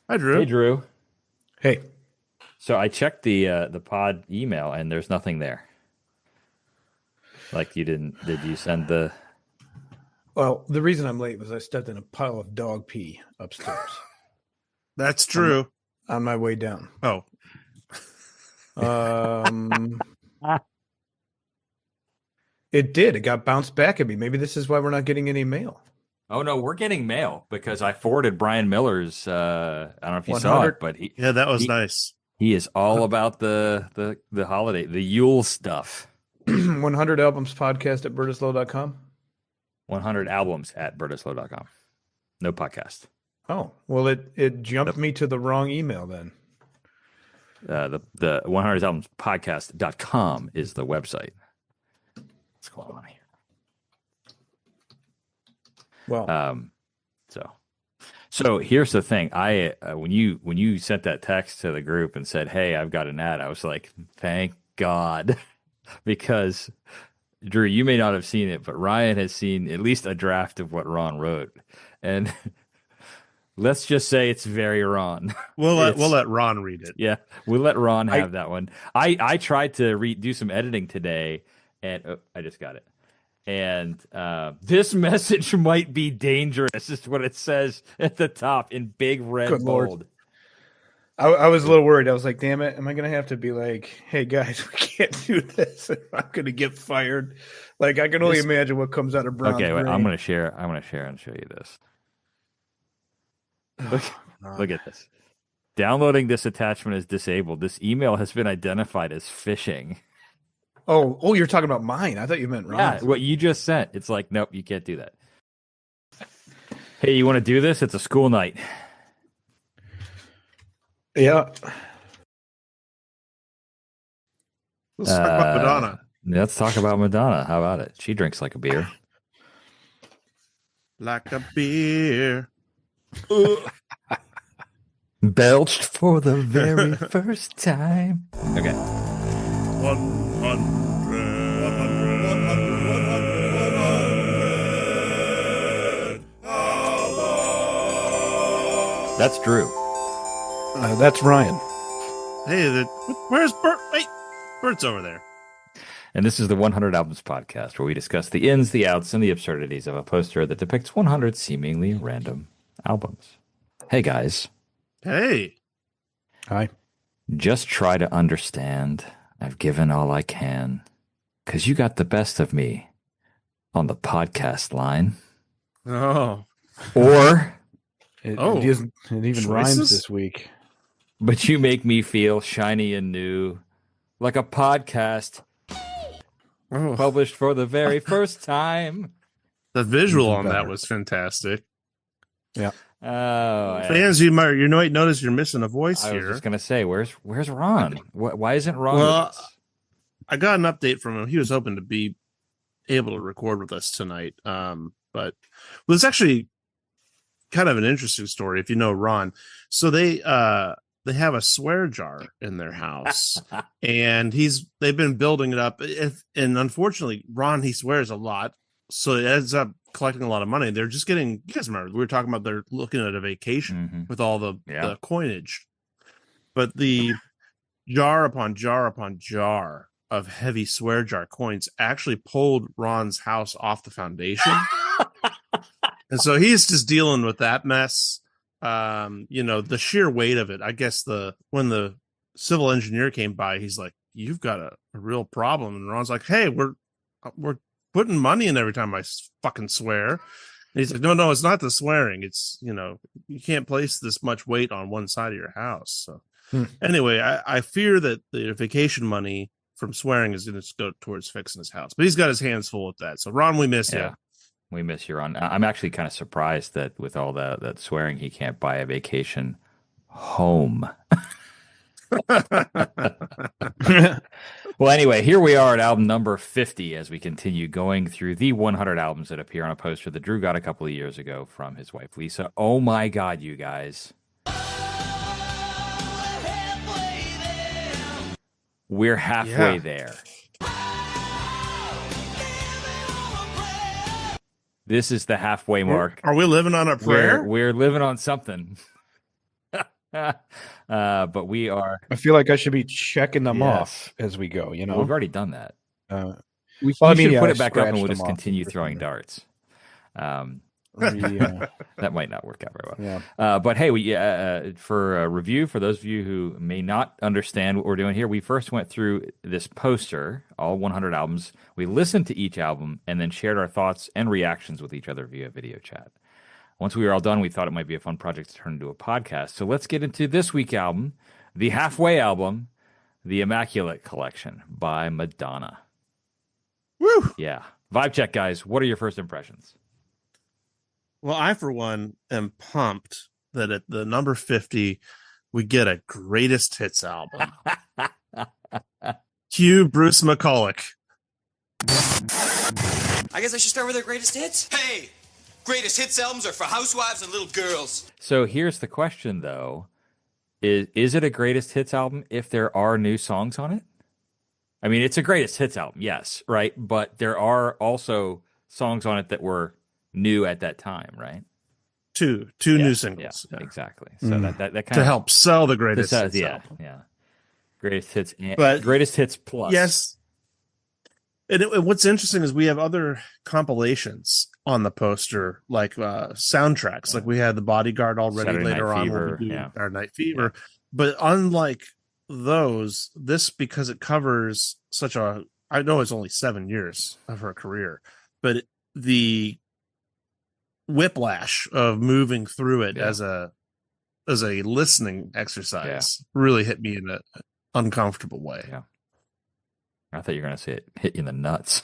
Hi, Hey Drew. Drew. Hey, So I checked the pod email and there's nothing there. Like you didn't did you send the well, the reason I'm late was I stepped in a pile of dog pee upstairs That's on my, true. on my way down. Oh, Um, Ah. it did. It got bounced back at me. Maybe this is why we're not getting any mail. Oh no, we're getting mail because I forwarded Brian Miller's I don't know if you saw it, 100, but he yeah, that was he nice. he is all about the holiday, the Yule stuff. 100 albums podcast at bertislow.com. 100 albums at bertislow.com. No podcast. Oh, well, it jumped The me to the wrong email then. the 100 albums podcast.com is the website. What's going on here? Well, So So here's the thing. I when you sent that text to the group and said, "Hey, I've got an ad," I was like, "Thank God," because Drew, you may not have seen it, but Ryan has seen at least a draft of what Ron wrote, and let's just say it's very Ron. We'll It's let Ron read it. yeah, we'll let Ron I have that one. I tried to do some editing today, and I just got it. And this message might be dangerous, is what it says at the top in big red good Lord. bold. I was a little worried. I was like, damn it. Am I going to have to be like, hey, guys, we can't do this. I'm going to get fired. Like, I can only This, imagine what comes out of Bron's okay, wait, I'm brain. gonna share. I'm gonna share and show you this. Look, look at this. Downloading this attachment is disabled. This email has been identified as phishing. Oh, you're talking about mine. I thought you meant Yeah, Ron's. what you just sent. It's like, nope, you can't do that. Hey, you want to do this? It's a school night. Yeah. Let's talk about Uh, Madonna. let's talk about Madonna. How about it? She drinks like a beer. Like a beer. Belched for the very first time. Okay. 100. That's Drew. That's Ryan. Hey, where's Bert? Wait, Bert's over there. And this is the 100 Albums podcast, where we discuss the ins, the outs, and the absurdities of a poster that depicts 100 seemingly random albums. Hey, guys. Hey, Hi. Just try to understand. I've given all I can, because you got the best of me on the podcast line. oh, Or, It Oh, even rhymes choices? this week. but you make me feel shiny and new, like a podcast oh, published for the very first time. the visual Even on that better. was fantastic. Yeah. Oh, Fans, you might notice you're missing a voice I was here. just gonna say, where's Ron? Why isn't Ron with Well, us? I got an update from him. He was hoping to be able to record with us tonight. But well, it's actually kind of an interesting story if you know Ron. So they have a swear jar in their house, and they've been building it up. And unfortunately, Ron, he swears a lot, so it ends up collecting a lot of money. They're just getting, you guys remember we were talking about they're looking at a vacation Mhm. with all the Yeah. coinage, but the jar upon jar upon jar of heavy swear jar coins actually pulled Ron's house off the foundation. And so he's just dealing with that mess. The sheer weight of it. I guess when the civil engineer came by, he's like, "You've got a real problem." And Ron's like, "Hey, we're putting money in every time I fucking swear." And he's like, "No, it's not the swearing. It's you can't place this much weight on one side of your house." So anyway, I fear that the vacation money from swearing is going to go towards fixing his house, but he's got his hands full with that. So Ron, we miss you. Yeah, we miss you, Ron. I'm actually kind of surprised that with all that swearing, he can't buy a vacation home. Well, anyway, here we are at album number 50 as we continue going through the 100 albums that appear on a poster that Drew got a couple of years ago from his wife, Lisa. Oh my God, you guys. We're halfway Yeah. there. This is the halfway mark. Are we living on a prayer? We're living on something. But we are. I feel like I should be checking them Yes. off as we go. You Well, know, we've already done that. well, We I mean, should yeah, put I it back up and scratched we'll them just off continue for throwing sure. darts. Yeah, That might not work out very well. yeah. But hey, we for a review, for those of you who may not understand what we're doing here, we first went through this poster, all 100 albums. We listened to each album and then shared our thoughts and reactions with each other via video chat. Once we were all done, we thought it might be a fun project to turn into a podcast. So let's get into this week's album, the halfway album, The Immaculate Collection by Madonna. Woo! Yeah. Vibe check, guys. What are your first impressions? Well, I, for one, am pumped that at the number 50, we get a greatest hits album. Cue Bruce McCulloch. I guess I should start with our greatest hits. Hey, greatest hits albums are for housewives and little girls. So here's the question, though. Is it a greatest hits album if there are new songs on it? I mean, it's a greatest hits album, yes, right? But there are also songs on it that were new at that time, right? Two new singles. Yeah, Yeah. exactly. So that kind To of help sell the greatest hits yeah, album. yeah. Greatest hits, But greatest hits plus. Yes. And what's interesting is we have other compilations on the poster, like soundtracks. Like we had The Bodyguard already. Saturday Later Night on, Fever, we'll do yeah. our Night Fever. But unlike those, this, because it covers such a, I know it's only 7 years of her career, but the whiplash of moving through it as a listening exercise really hit me in an uncomfortable way. Yeah. I thought you were going to say it hit you in the nuts,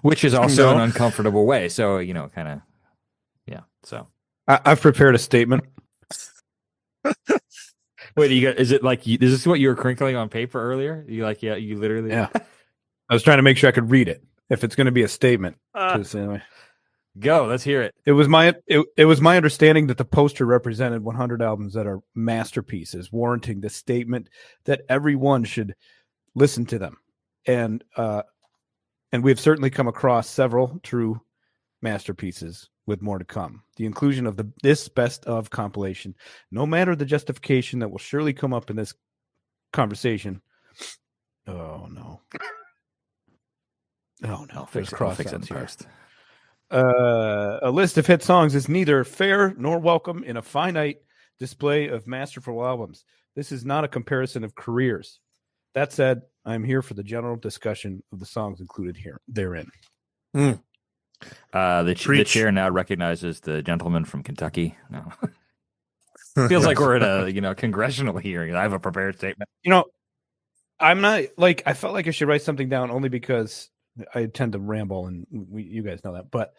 which is also an uncomfortable way. So, kind of, yeah. So I've prepared a statement. Wait, is it like, is this what you were crinkling on paper earlier? You literally. Yeah. I was trying to make sure I could read it. If it's going to be a statement. Go, let's hear it. It was my understanding that the poster represented 100 albums that are masterpieces, warranting the statement that everyone should listen to them. And we've certainly come across several true masterpieces with more to come. The inclusion of this best of compilation, no matter the justification that will surely come up in this conversation. Oh no. Oh no. I'll fix it in post. A list of hit songs is neither fair nor welcome in a finite display of masterful albums. This is not a comparison of careers. That said, I'm here for the general discussion of the songs included therein. The chair now recognizes the gentleman from Kentucky. No. Feels like we're in a congressional hearing. I have a prepared statement. I'm not I felt like I should write something down only because I tend to ramble, and you guys know that. But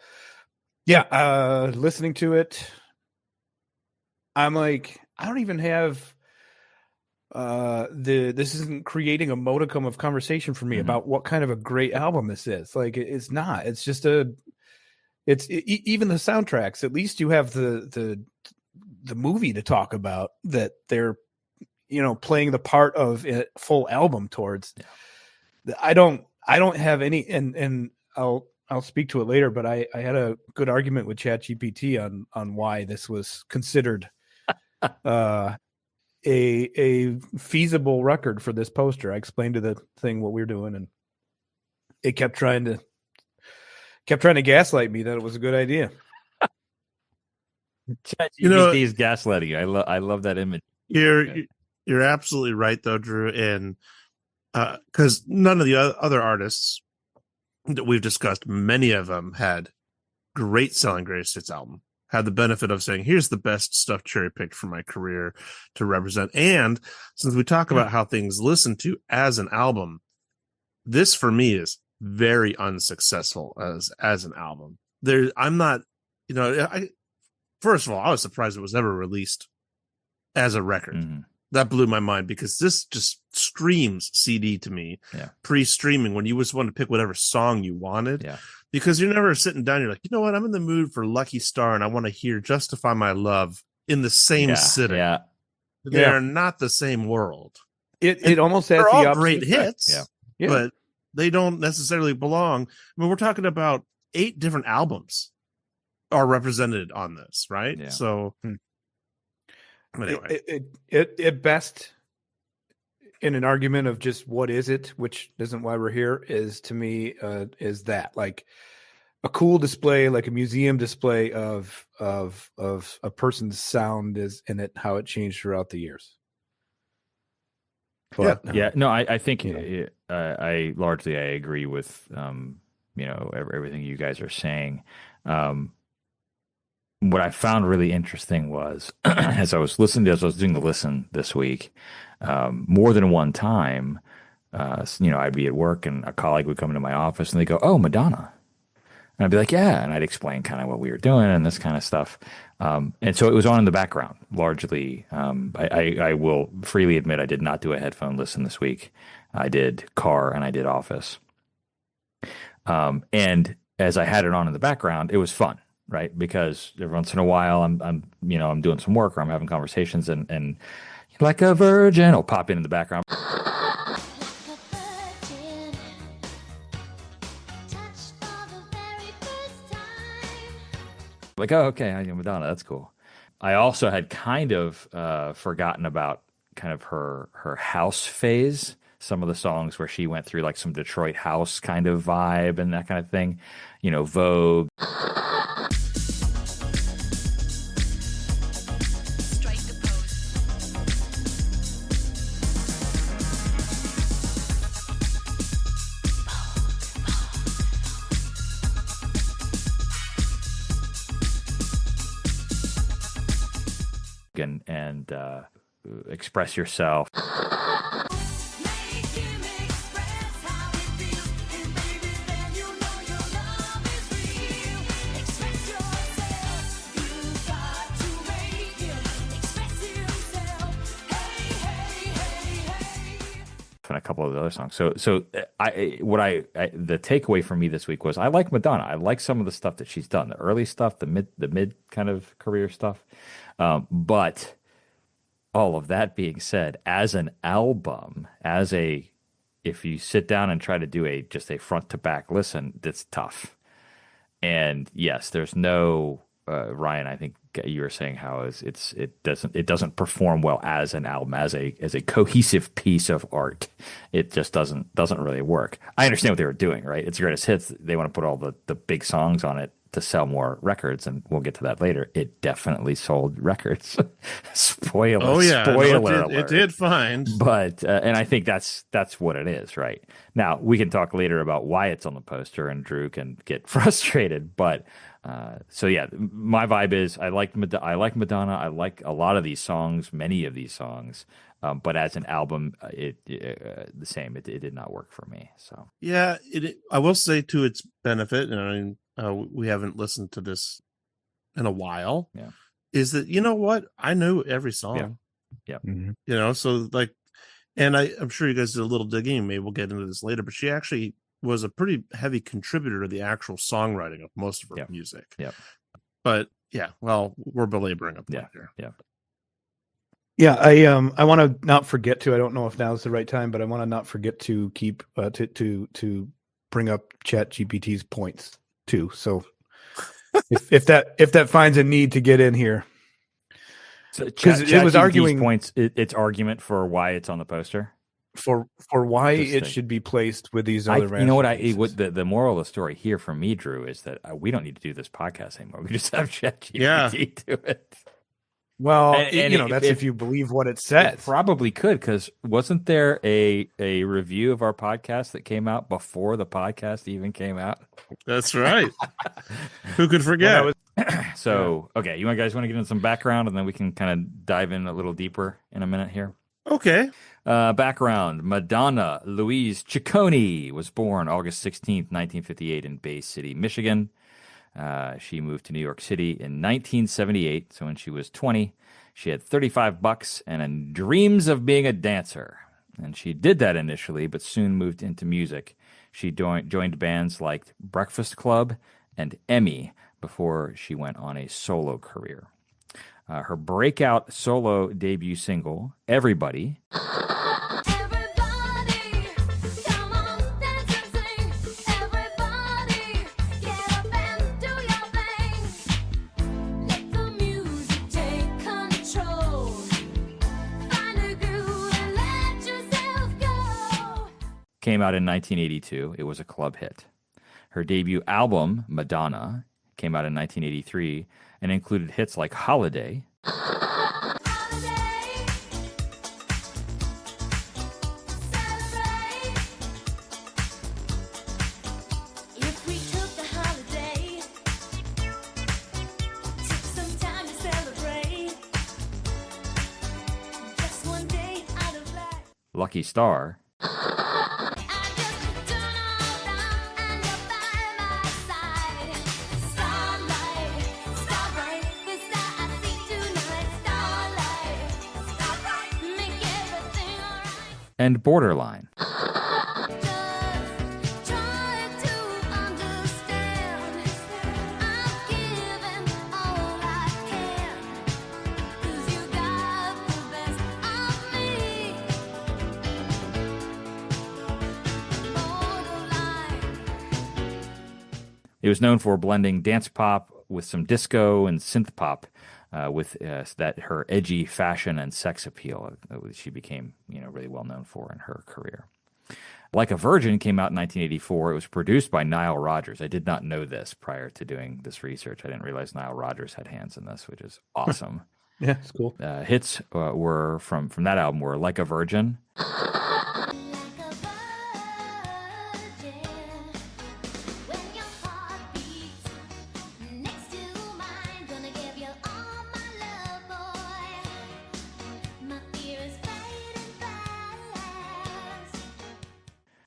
yeah, listening to it, I'm like, I don't even have this isn't creating a modicum of conversation for me about what kind of a great album this is. Like, it's not. It's just even the soundtracks. At least you have the movie to talk about that they're playing the part of a full album towards. Yeah. I don't have any, and I'll speak to it later, but I had a good argument with ChatGPT on why this was considered a feasible record for this poster. I explained to the thing what we were doing, and it kept trying to gaslight me that it was a good idea. ChatGPT is gaslighting you. I love that image. You're absolutely right, though, Drew, and because none of the other artists that we've discussed, many of them had great selling greatest hits album, had the benefit of saying, here's the best stuff cherry picked from my career to represent. And since we talk about how things listened to as an album, this for me is very unsuccessful as an album. I'm not, first of all, I was surprised it was ever released as a record. Mm-hmm. That blew my mind because this just screams CD to me. Yeah. Pre-streaming, when you just want to pick whatever song you wanted. Yeah. Because you're never sitting down. You're like, you know what? I'm in the mood for Lucky Star, and I want to hear Justify My Love in the same sitting. Yeah. They are not the same world. It almost has they're the all great hits. Yeah. But they don't necessarily belong. I mean, we're talking about 8 different albums are represented on this, right? Yeah. So But anyway, It best in an argument of just what is it, which isn't why we're here, is to me is that like a cool display, like a museum display of a person's sound is in it, how it changed throughout the years. But Yeah, no, I think you know. I largely I agree with everything you guys are saying. What I found really interesting was as I was doing the listen this week, more than one time, I'd be at work and a colleague would come into my office and they go, "Oh, Madonna." And I'd be like, "Yeah," and I'd explain kind of what we were doing and this kind of stuff. And so it was on in the background largely. I will freely admit I did not do a headphone listen this week. I did car and I did office. And as I had it on in the background, it was fun, right? Because every once in a while I'm doing some work or I'm having conversations and like a virgin will pop in the background. Like, oh, okay, I know Madonna. That's cool. I also had kind of forgotten about kind of her house phase. Some of the songs where she went through like some Detroit house kind of vibe and that kind of thing. Vogue. And express yourself. And a couple of the other songs. So the takeaway for me this week was I like Madonna. I like some of the stuff that she's done, the early stuff, the mid kind of career stuff. But all of that being said, as an album, if you sit down and try to do just a front to back listen, that's tough. And yes, there's no Ryan. I think you were saying how it doesn't perform well as an album, as a cohesive piece of art. It just doesn't really work. I understand what they were doing, right? It's greatest hits. They want to put all the big songs on it to sell more records, and we'll get to that later. It definitely sold records. Spoiler. Oh yeah, spoiler it did fine. But and I think that's what it is, right? Now we can talk later about why it's on the poster, and Drew can get frustrated. But so yeah, my vibe is I like Madonna. I like a lot of these songs, many of these songs. But as an album, the same. It did not work for me. So yeah, I will say to its benefit, and I mean, we haven't listened to this in a while. Yeah, is that what I know every song. Yeah. Mm-hmm. So like, and I'm sure you guys did a little digging. Maybe we'll get into this later, but she actually was a pretty heavy contributor to the actual songwriting of most of her music. Yeah. But yeah, well, we're belaboring a point here. Yeah. Yeah, I want to not forget to. I don't know if now is the right time, but I want to not forget to keep to bring up ChatGPT's points too. So if that finds a need to get in here, because it was arguing points. Its argument for why it's on the poster, for why it should be placed with these other. You know what? The moral of the story here for me, Drew, is that we don't need to do this podcast anymore. We just have ChatGPT do it. Well, and that's if you believe what it says. It probably could, because wasn't there a review of our podcast that came out before the podcast even came out? That's right. Who could forget? So, okay, you guys want to get into some background, and then we can kind of dive in a little deeper in a minute here? Okay. Background: Madonna Louise Ciccone was born August 16th, 1958 in Bay City, Michigan. She moved to New York City in 1978, so when she was 20, she had $35 and dreams of being a dancer. And she did that initially, but soon moved into music. She joined bands like Breakfast Club and Emmy before she went on a solo career. Her breakout solo debut single, Everybody, came out in 1982. It was a club hit. Her debut album, Madonna, came out in 1983 and included hits like Holiday, Lucky Star, and Borderline. It was known for blending dance pop with some disco and synth pop, with that her edgy fashion and sex appeal. She became, really well known for in her career. Like a Virgin came out in 1984. It was produced by Nile Rodgers. I did not know this prior to doing this research. I didn't realize Nile Rodgers had hands in this, which is awesome. Yeah, it's cool. Hits were from that album were Like a Virgin,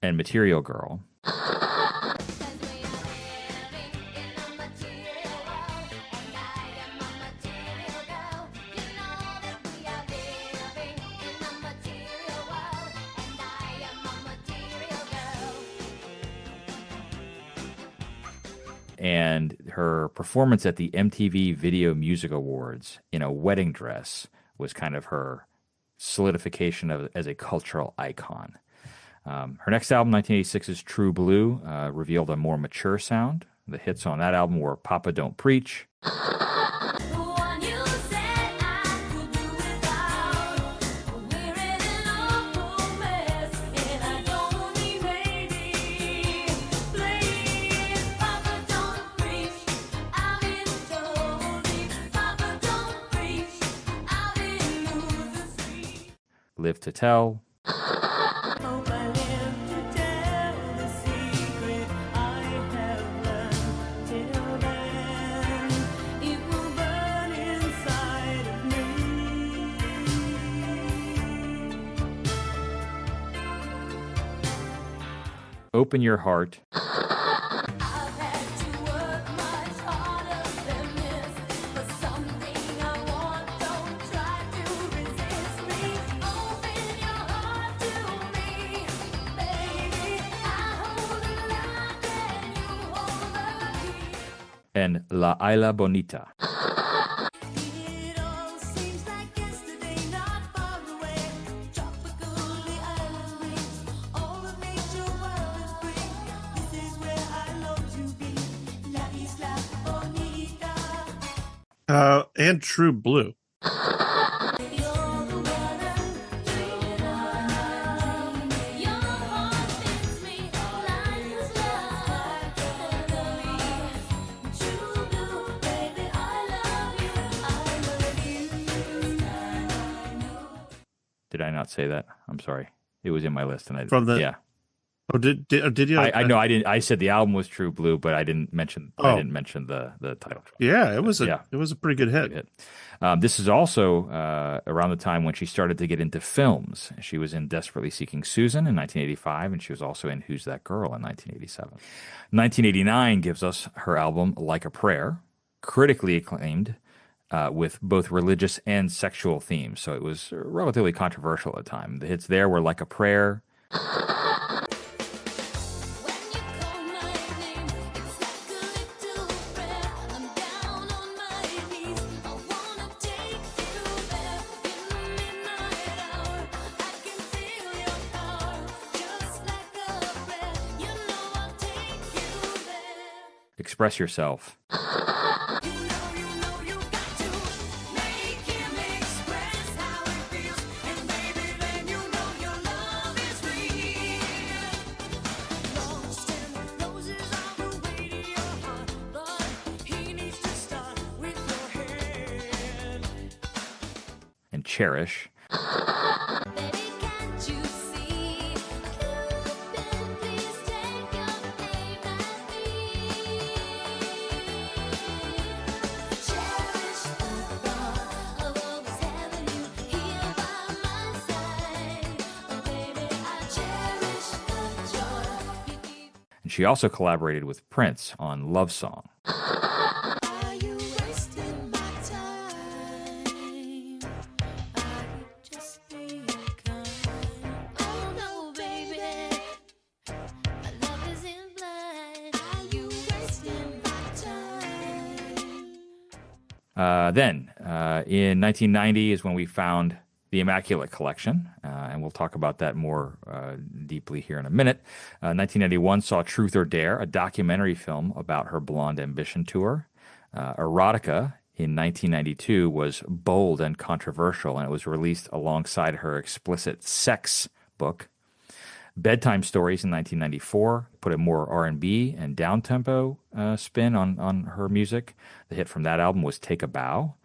and Material Girl. And her performance at the MTV Video Music Awards in a wedding dress was kind of her solidification as a cultural icon. Her next album, 1986's True Blue, revealed a more mature sound. The hits on that album were Papa Don't Preach, Live to Tell, Open Your Heart, and La Isla Bonita. And True Blue. Did I not say that? I'm sorry. It was in my list, and yeah. Oh, did you? I know I didn't. I said the album was True Blue, but I didn't mention. I didn't mention the title track. Yeah, it was a pretty good hit. This is also around the time when she started to get into films. She was in Desperately Seeking Susan in 1985, and she was also in Who's That Girl in 1987. 1989 gives us her album Like a Prayer, critically acclaimed, with both religious and sexual themes. So it was relatively controversial at the time. The hits there were Like a Prayer, Express Yourself, and Cherish. And she also collaborated with Prince on Love Song. Then, in 1990 is when we found the Immaculate Collection, and we'll talk about that more deeply here in a minute. 1991 saw Truth or Dare, a documentary film about her Blonde Ambition tour. Erotica in 1992 was bold and controversial, and it was released alongside her explicit sex book. Bedtime Stories in 1994 put a more R&B and down-tempo spin on her music. The hit from that album was Take a Bow.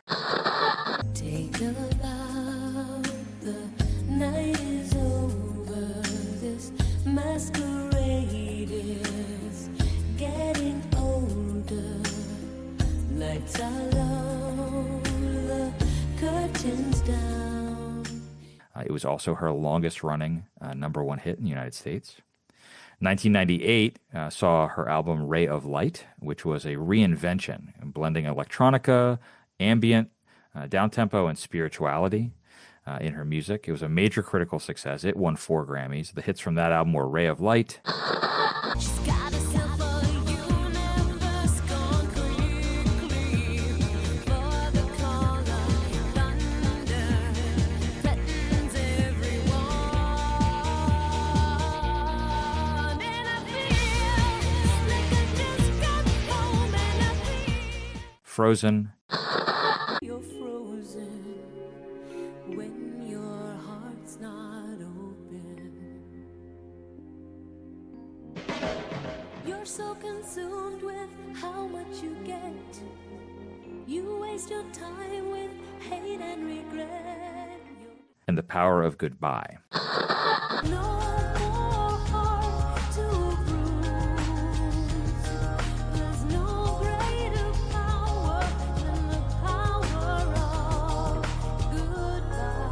Take a bow, the night is over, this masquerade is getting older, lights are low, the curtains down. It was also her longest-running number one hit in the United States. 1998 saw her album Ray of Light, which was a reinvention, blending electronica, ambient, downtempo, and spirituality in her music. It was a major critical success. It won 4 Grammys. The hits from that album were Ray of Light. She's got herself a universe gone quickly, for the call of thunder threatens everyone, and I feel like I just got home, and I feel Frozen. you're frozen when your heart's not open. You're so consumed with how much you get. You waste your time with hate and regret. And The Power of Goodbye. No more heart to bruise. There's no greater power than the power of goodbye.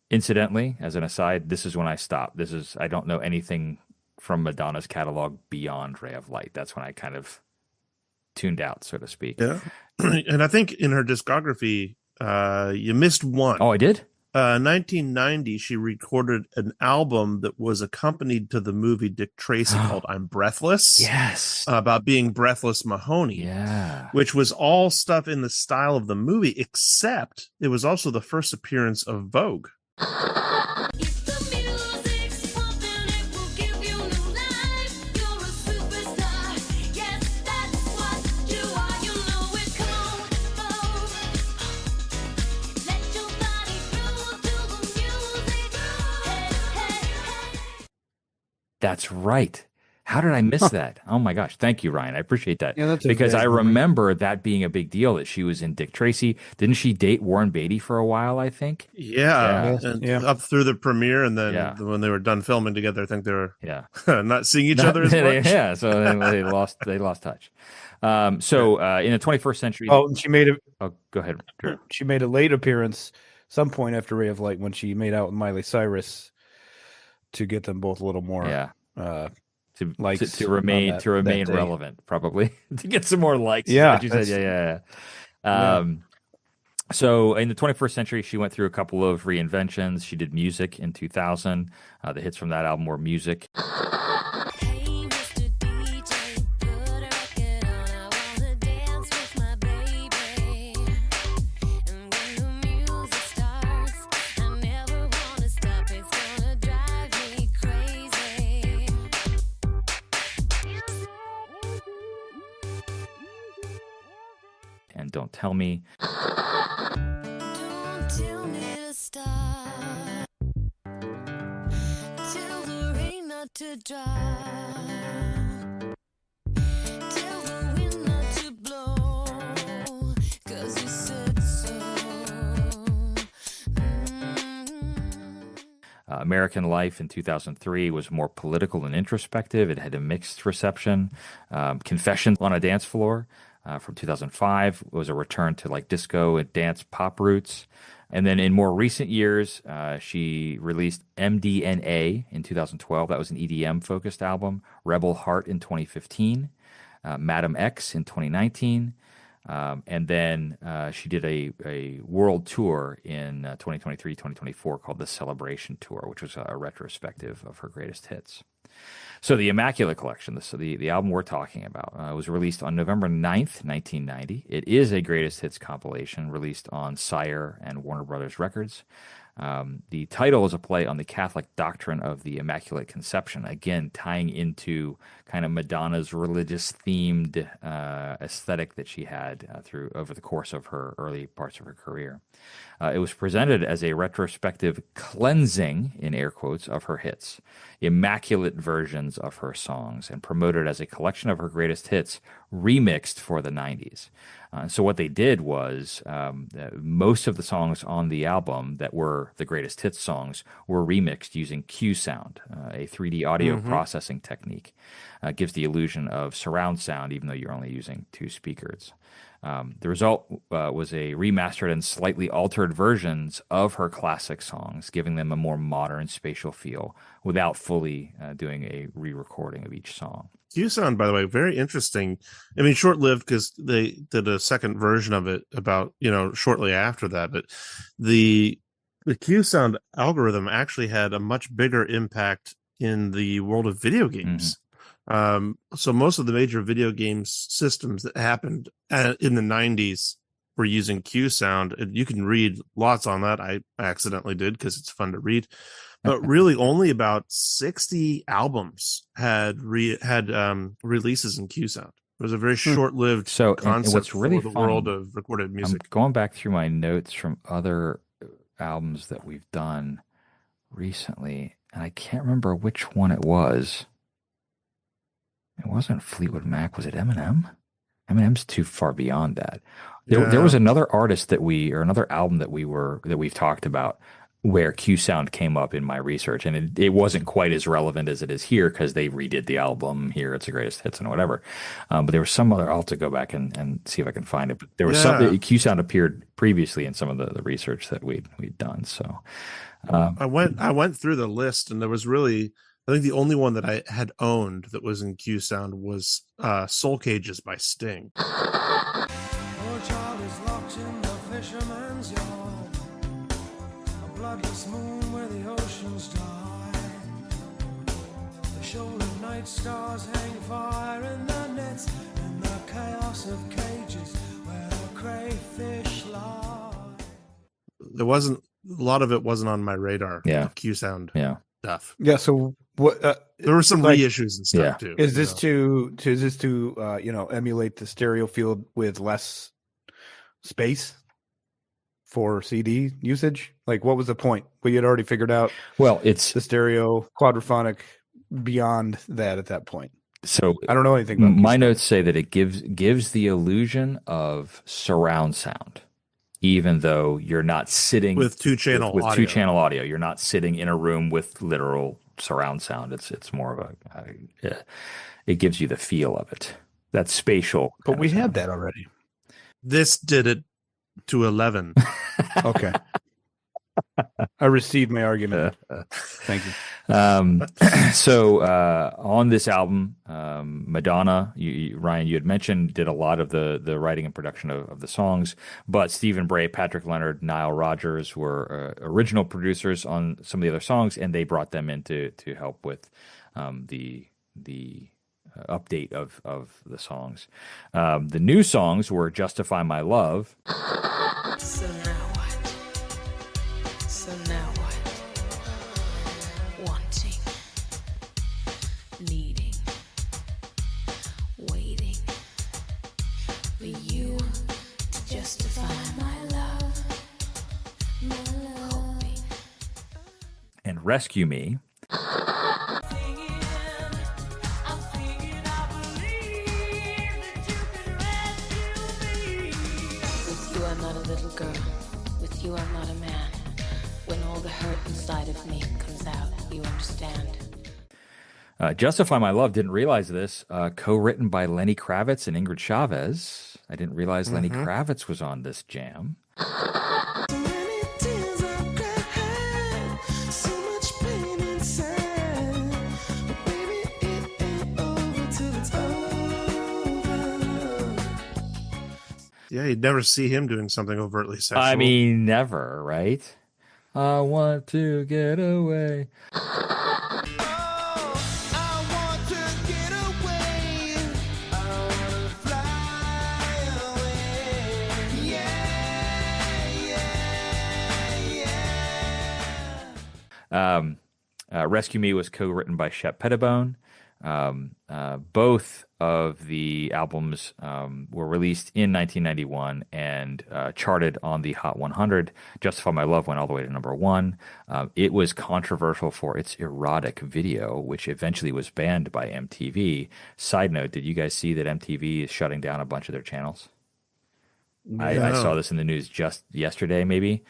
Incidentally, as an aside, this is when I stopped. I don't know anything from Madonna's catalog beyond Ray of Light. That's when I kind of tuned out, so to speak. Yeah. And I think in her discography, you missed one. Oh, I did? 1990, she recorded an album that was accompanied to the movie Dick Tracy called I'm Breathless. Yes. About being Breathless Mahoney. Yeah. Which was all stuff in the style of the movie, except it was also the first appearance of Vogue. If the music's pumping, it will give you new life. You're a superstar. Yes, that's what you are. You know it. Come on, let your body groove to the music. Hey. That's right. How did I miss that? Oh my gosh. Thank you, Ryan. I appreciate that. Yeah, that's because okay. I remember that being a big deal that she was in Dick Tracy. Didn't she date Warren Beatty for a while, I think? Yeah. Yeah. And Yeah. up through the premiere, and then Yeah. when they were done filming together, I think they were Yeah. not seeing each other as much. Yeah, so they lost touch. So in the 21st century. Oh, and she made a Oh, go ahead, Drew. she made a late appearance some point after Ray of Light when she made out with Miley Cyrus to get them both a little more Yeah. To likes to on remain that- to remain that day. relevant, probably to get some more likes. Yeah, Like you said, yeah. So in the 21st century, she went through a couple of reinventions. She did music in 2000. The hits from that album were Music. Hey, Mr. DJ, put a record on. I wanna dance with my baby. And when the music starts, I never wanna stop. It's gonna drive me crazy. And Don't Tell Me. Don't tell me to stop. Tell the rain not to drop. Tell the wind not to blow. American Life in 2003 was more political and introspective. It had a mixed reception. Confessions on a Dance Floor from 2005 was a return to like disco and dance pop roots. And then in more recent years, she released MDNA in 2012. That was an EDM-focused album. Rebel Heart in 2015. Madam X in 2019. And then she did a world tour in 2023, 2024 called the Celebration Tour, which was a retrospective of her greatest hits. So the Immaculate Collection, the album we're talking about, was released on November 9th, 1990. It is a greatest hits compilation released on Sire and Warner Brothers Records. The title is a play on the Catholic doctrine of the Immaculate Conception, again, tying into kind of Madonna's religious-themed aesthetic that she had over the course of her early parts of her career. It was presented as a retrospective cleansing, in air quotes, of her hits, immaculate versions of her songs, and promoted as a collection of her greatest hits remixed for the 90s. So what they did was most of the songs on the album that were the greatest hits songs were remixed using Q sound, a 3D audio processing technique. Gives the illusion of surround sound, even though you're only using two speakers. The result was a remastered and slightly altered versions of her classic songs, giving them a more modern spatial feel without fully doing a re-recording of each song. Q sound, by the way, very interesting. I mean, short-lived because they did a second version of it about, shortly after that. But the Q sound algorithm actually had a much bigger impact in the world of video games. So most of the major video games systems that happened in the 90s were using Q sound. And you can read lots on that. I accidentally did because it's fun to read. But really, only about 60 albums had releases in Q sound. It was a very short-lived concept and what's really for the world of recorded music. I'm going back through my notes from other albums that we've done recently, and I can't remember which one it was. It wasn't Fleetwood Mac. Was it Eminem? Eminem's too far beyond that. There was another artist another album that we've talked about where Q sound came up in my research, and it wasn't quite as relevant as it is here because they redid the album here. It's the greatest hits and whatever. But there was some other. I'll have to go back and see if I can find it. But there was some Q sound appeared previously in some of the research that we'd done. So I went through the list, and there was really, I think the only one that I had owned that was in Q sound was Soul Cages by Sting. Poor child is locked in the fisherman's yard, a bloodless moon where the oceans die. The shoulder night stars hang fire in the nets, in the chaos of cages where the crayfish lie. There wasn't a lot of it wasn't on my radar. Yeah. Q sound. yeah. Stuff. Yeah. So what? There were some reissues and stuff too. Is this to emulate the stereo field with less space for CD usage? Like, what was the point? We had already figured out. Well, it's the stereo quadraphonic beyond that at that point. So I don't know anything about my notes say that it gives the illusion of surround sound, even though you're not sitting with two-channel with audio. two-channel audio. You're not sitting in a room with literal surround sound. It's more of it gives you the feel of it. That spatial. But we had that already. This did it to 11. Okay. I received my argument. Thank you. So on this album, Madonna, Ryan, you had mentioned, did a lot of the writing and production of the songs, but Stephen Bray, Patrick Leonard, Nile Rodgers were original producers on some of the other songs, and they brought them in to help with the update of the songs. The new songs were Justify My Love. So now what? So now what? Wanting, needing, waiting for you to justify my love, hoping. And Rescue Me. With you I'm not a little girl, with you I'm not a man. When all the hurt inside of me comes out, you understand. Justify My Love, didn't realize this, co-written by Lenny Kravitz and Ingrid Chavez. I didn't realize Lenny Kravitz was on this jam. So many tears I've cried, so much pain inside. But baby, it ain't over till it's over. Yeah, you'd never see him doing something overtly sexual. I mean, never, right? I want to get away. Oh, I want to get away. I wanna fly away. Yeah, yeah, yeah. Rescue Me was co-written by Shep Pettibone. Both of the albums were released in 1991 and charted on the Hot 100. Justify My Love went all the way to number 1. It was controversial for its erotic video, which eventually was banned by MTV. Side note, did you guys see that MTV is shutting down a bunch of their channels? I saw this in the news just yesterday, maybe.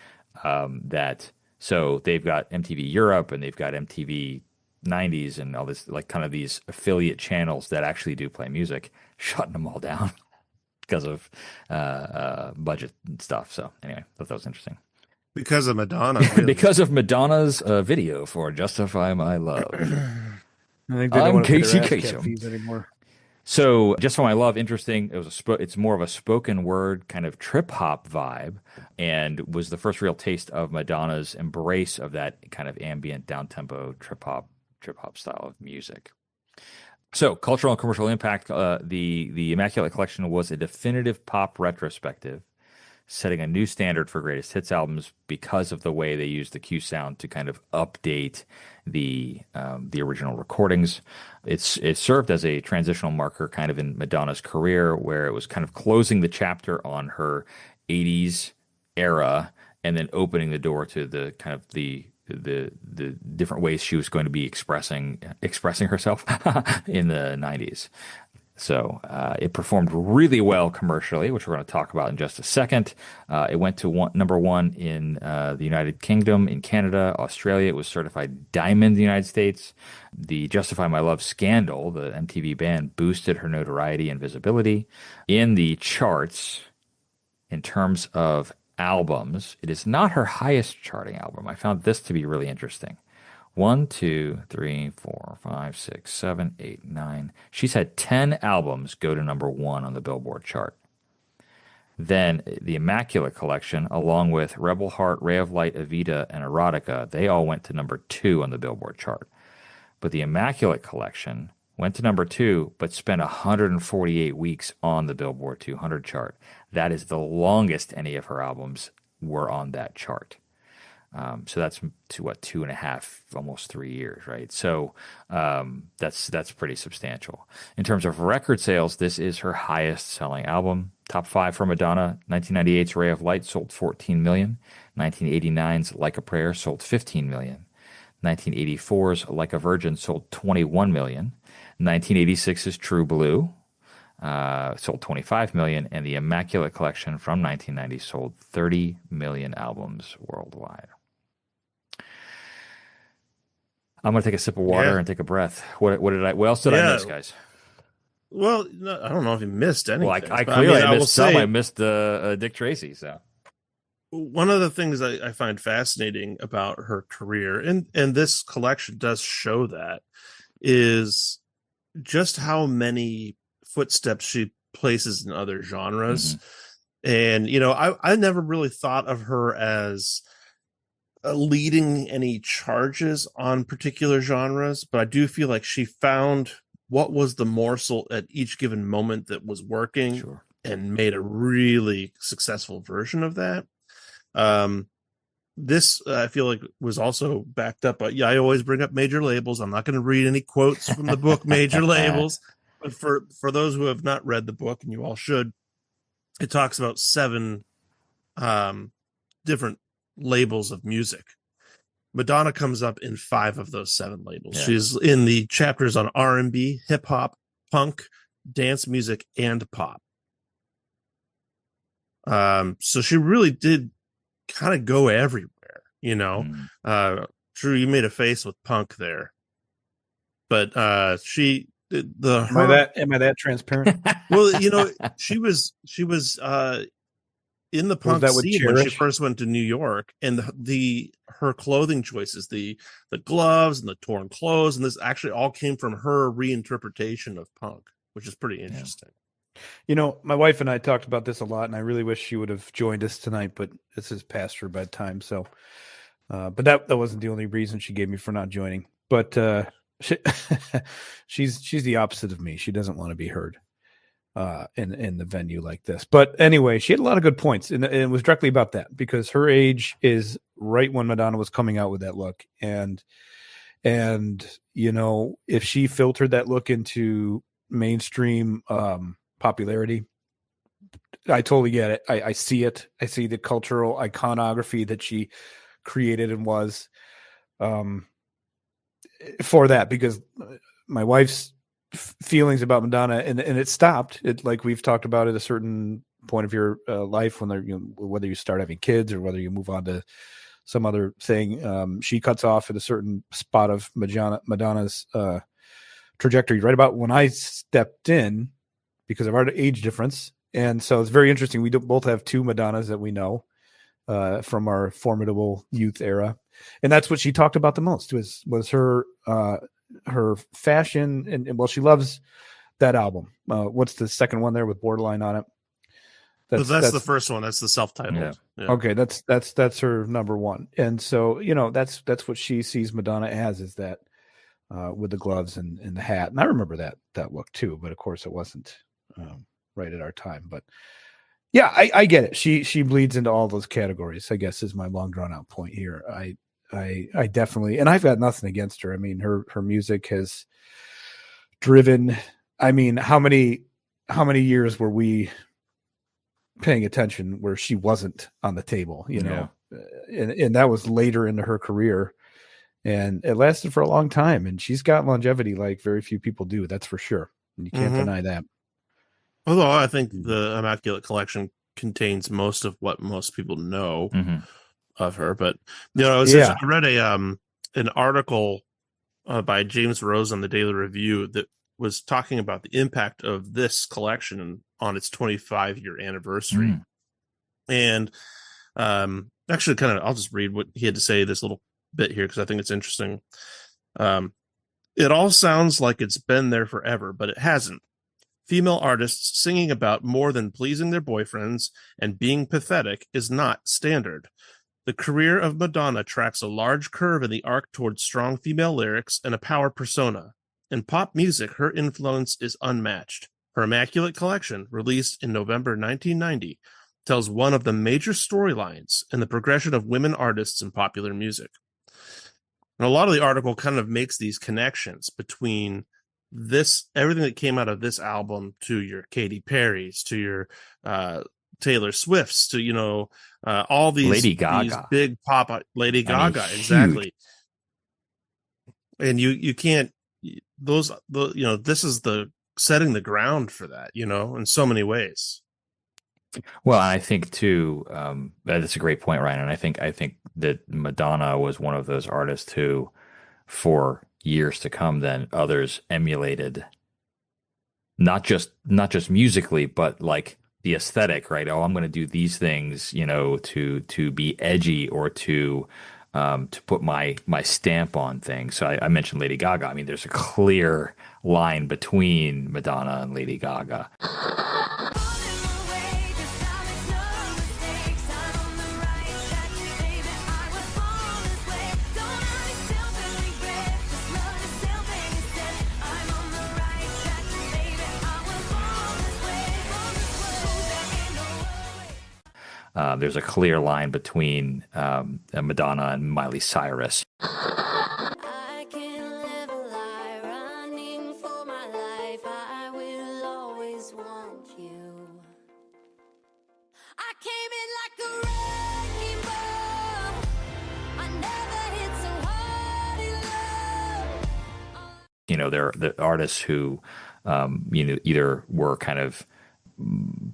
So they've got MTV Europe and they've got MTV 90s and all this, like kind of these affiliate channels that actually do play music, shutting them all down because of budget and stuff. So anyway, thought that was interesting. Because of Madonna. Really. Because of Madonna's video for Justify My Love. I think they don't I'm want to pay Casey their ASCAP Kasem. fees anymore. So, Justify My Love, interesting. It was it's more of a spoken word kind of trip hop vibe, and was the first real taste of Madonna's embrace of that kind of ambient down tempo trip hop style of music. So, cultural and commercial impact. The Immaculate Collection was a definitive pop retrospective, setting a new standard for greatest hits albums because of the way they used the Q sound to kind of update the original recordings. It served as a transitional marker kind of in Madonna's career, where it was kind of closing the chapter on her 80s era and then opening the door to the kind of the different ways she was going to be expressing herself in the 90s. So it performed really well commercially, which we're going to talk about in just a second. It went to number 1 in the United Kingdom, in Canada, Australia. It was certified diamond in the United States. The Justify My Love scandal, the MTV ban, boosted her notoriety and visibility. In the charts, in terms of albums, it is not her highest charting album. I found this to be really interesting. 1, 2, 3, 4, 5, 6, 7, 8, 9. She's had 10 albums go to number 1 on the Billboard chart. Then the Immaculate Collection, along with Rebel Heart, Ray of Light, Evita, and Erotica, they all went to number 2 on the Billboard chart. But the Immaculate Collection went to number 2, but spent 148 weeks on the Billboard 200 chart. That is the longest any of her albums were on that chart. So that's 2.5, almost 3 years, right? So that's pretty substantial. In terms of record sales, this is her highest selling album. Top 5 for Madonna: 1998's Ray of Light sold 14 million. 1989's Like a Prayer sold 15 million. 1984's Like a Virgin sold 21 million. 1986's True Blue sold 25 million, and the Immaculate Collection from 1990 sold 30 million albums worldwide. I'm gonna take a sip of water and take a breath. What else did I miss, guys? Well, no, I don't know if you missed anything. Well, I clearly missed some. I missed Dick Tracy. So one of the things I find fascinating about her career, and this collection does show that, is just how many footsteps she places in other genres. And I never really thought of her as leading any charges on particular genres, but I do feel like she found what was the morsel at each given moment that was working and made a really successful version of that. This I feel like was also backed up by, I always bring up major labels. I'm not going to read any quotes from the book Major Labels, but for those who have not read the book, and you all should, it talks about 7 different labels of music. Madonna comes up in 5 of those 7 labels. She's in the chapters on R&B, hip hop, punk, dance music, and pop. So she really did kind of go everywhere. you know. Drew, you made a face with punk there, but Am I that transparent? well, you know, she was in the Was punk that with scene when she Cherish? first went to New York, and her clothing choices, the gloves and the torn clothes, and this actually all came from her reinterpretation of punk, which is pretty interesting. You know, my wife and I talked about this a lot, and I really wish she would have joined us tonight, but this is past her bedtime. So, but that wasn't the only reason she gave me for not joining. But she, she's the opposite of me. She doesn't want to be heard in the venue like this. But anyway, she had a lot of good points, and it was directly about that because her age is right when Madonna was coming out with that look, and you know, if she filtered that look into mainstream popularity, I totally get it. I see it. I see the cultural iconography that she created and was for that, because my wife's feelings about Madonna, and it stopped. It, like we've talked about at a certain point of your life, when whether you start having kids or whether you move on to some other thing, she cuts off at a certain spot of Madonna's trajectory right about when I stepped in, because of our age difference. And so it's very interesting. We both have two Madonnas that we know from our formidable youth era, and that's what she talked about the most was her fashion, and well, she loves that album. What's the second one there with Borderline on it? That's the first one. That's the self-titled. Yeah. Okay, that's her number one. And so, you know, that's what she sees Madonna as, is that with the gloves and the hat. And I remember that look too, but of course it wasn't right at our time. But yeah, I get it. She bleeds into all those categories, I guess, is my long drawn out point here. I definitely, and I've got nothing against her. I mean, her music has driven, I mean, how many years were we paying attention where she wasn't on the table, you know? And that was later into her career, and it lasted for a long time, and she's got longevity like very few people do. That's for sure. And you can't deny that. Although I think the Immaculate Collection contains most of what most people know of her, but you know, I read an article by James Rose on the Daily Review that was talking about the impact of this collection on its 25-year anniversary. And actually, I'll just read what he had to say this little bit here, because I think it's interesting. It all sounds like it's been there forever, but it hasn't. Female artists singing about more than pleasing their boyfriends and being pathetic is not standard. The career of Madonna tracks a large curve in the arc towards strong female lyrics and a power persona. In pop music, her influence is unmatched. Her Immaculate Collection, released in November 1990, tells one of the major storylines in the progression of women artists in popular music. And a lot of the article kind of makes these connections between everything that came out of this album to your Katy Perry's, to your Taylor Swift's, to, you know, all these Lady Gaga, these big pop, Lady Gaga, exactly. And you can't, you know, this is the setting the ground for that, you know, in so many ways. Well, I think too, that's a great point, Ryan. And I think that Madonna was one of those artists who, for years to come, then others emulated, not just musically, but like the aesthetic, right? Oh, I'm going to do these things, you know, to be edgy, or to put my stamp on things. So I mentioned Lady Gaga. I mean, there's a clear line between Madonna and Lady Gaga. There's a clear line between Madonna and Miley Cyrus. I can live a lie running for my life. I will always want you. I came in like a wrecking ball. I never hit so hard in love. You know, they're the artists who, you know, either were kind of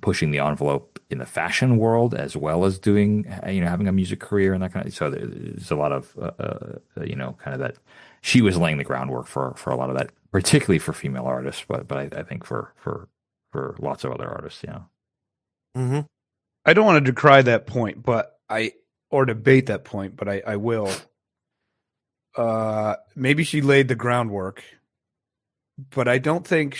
pushing the envelope in the fashion world as well as doing, having a music career and that kind of. So there's a lot of, kind of that. She was laying the groundwork for a lot of that, particularly for female artists, but I think for lots of other artists, Mm-hmm. I don't want to decry that point, or debate that point, but I will. Maybe she laid the groundwork, but I don't think that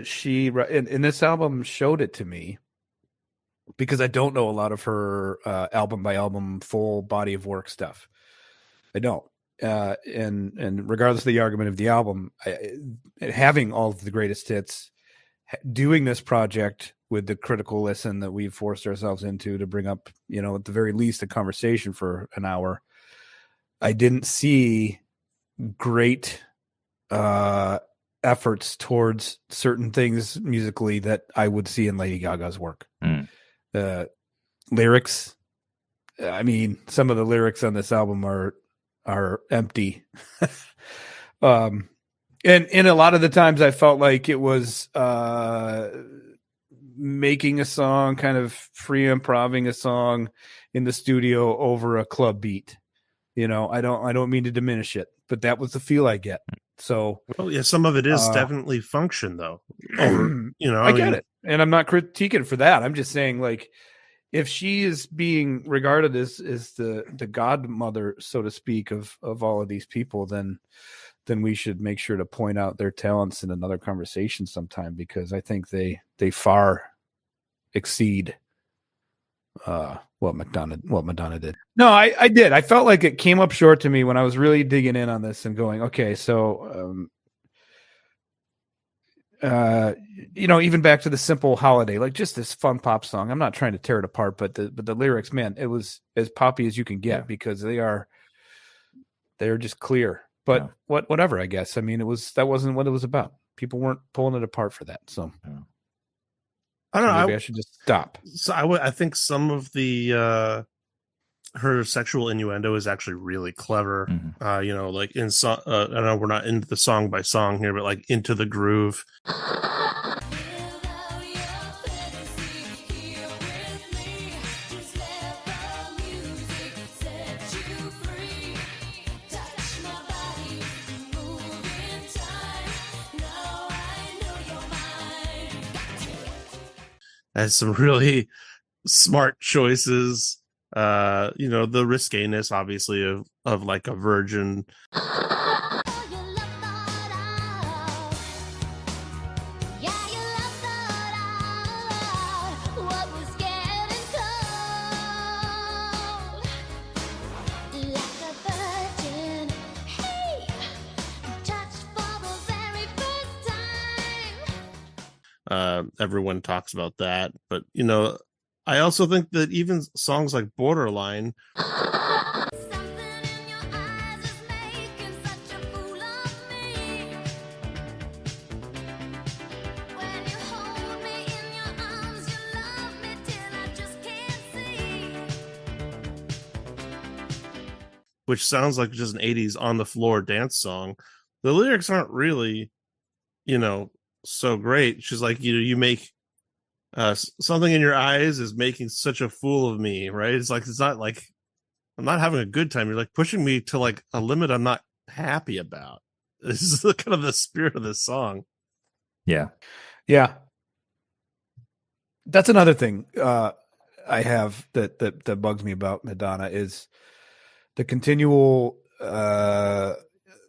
she, and this album showed it to me, because I don't know a lot of her album by album full body of work stuff. I don't. And regardless of the argument of the album, having all of the greatest hits, doing this project with the critical listen that we've forced ourselves into to bring up, at the very least, a conversation for an hour, I didn't see great efforts towards certain things musically that I would see in Lady Gaga's work. Lyrics, I mean, some of the lyrics on this album are empty. And a lot of the times I felt like it was making a song, kind of free improving a song in the studio over a club beat. I don't mean to diminish it, but that was the feel I get. So, well, yeah, some of it is definitely function, though. Over, I get it, and I'm not critiquing for that. I'm just saying, like, if she is being regarded as the godmother, so to speak, of all of these people, then we should make sure to point out their talents in another conversation sometime, because I think they far exceed what Madonna did. No, I did. I felt like it came up short to me when I was really digging in on this and going, okay, so even back to the simple Holiday, like just this fun pop song. I'm not trying to tear it apart, but the lyrics, man, it was as poppy as you can get, because they're just clear. But whatever, I guess. I mean, that wasn't what it was about. People weren't pulling it apart for that. So I don't know. Maybe I should just stop. So I think some of the her sexual innuendo is actually really clever. Like in song. I know we're not into the song by song here, but like Into the Groove. Has some really smart choices. The risqueness, obviously, of like a virgin. Everyone talks about that, but I also think that even songs like Borderline which sounds like just an 80s on the floor dance song, the lyrics aren't really so great. She's like, you make something in your eyes is making such a fool of me, right? It's not like I'm not having a good time. You're like pushing me to like a limit I'm not happy about. This is kind of the spirit of this song. Yeah. That's another thing I have that bugs me about Madonna is the continual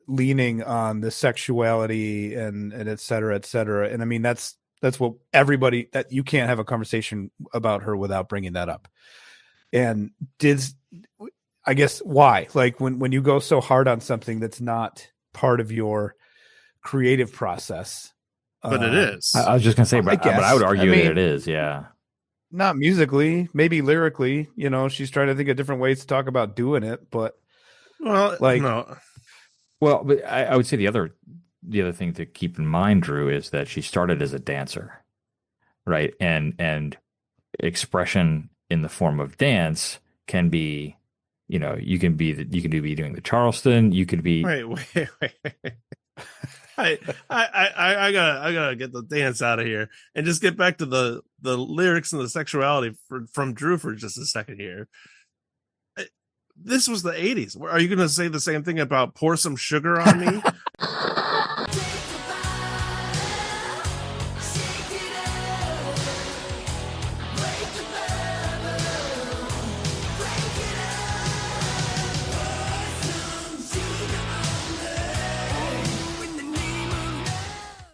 leaning on the sexuality and et cetera, et cetera. And I mean, that's what everybody, that you can't have a conversation about her without bringing that up. And I guess why? Like when you go so hard on something that's not part of your creative process. But it is. I was just going to say, but I would argue that it is. Yeah. Not musically, maybe lyrically, she's trying to think of different ways to talk about doing it, but no. Well, but I would say the other thing to keep in mind, Drew, is that she started as a dancer, right? And expression in the form of dance can be, you can be doing the Charleston. You could be wait. I gotta get the dance out of here and just get back to the lyrics and the sexuality from Drew for just a second here. This was the 80s. Are you gonna say the same thing about pour some sugar on me?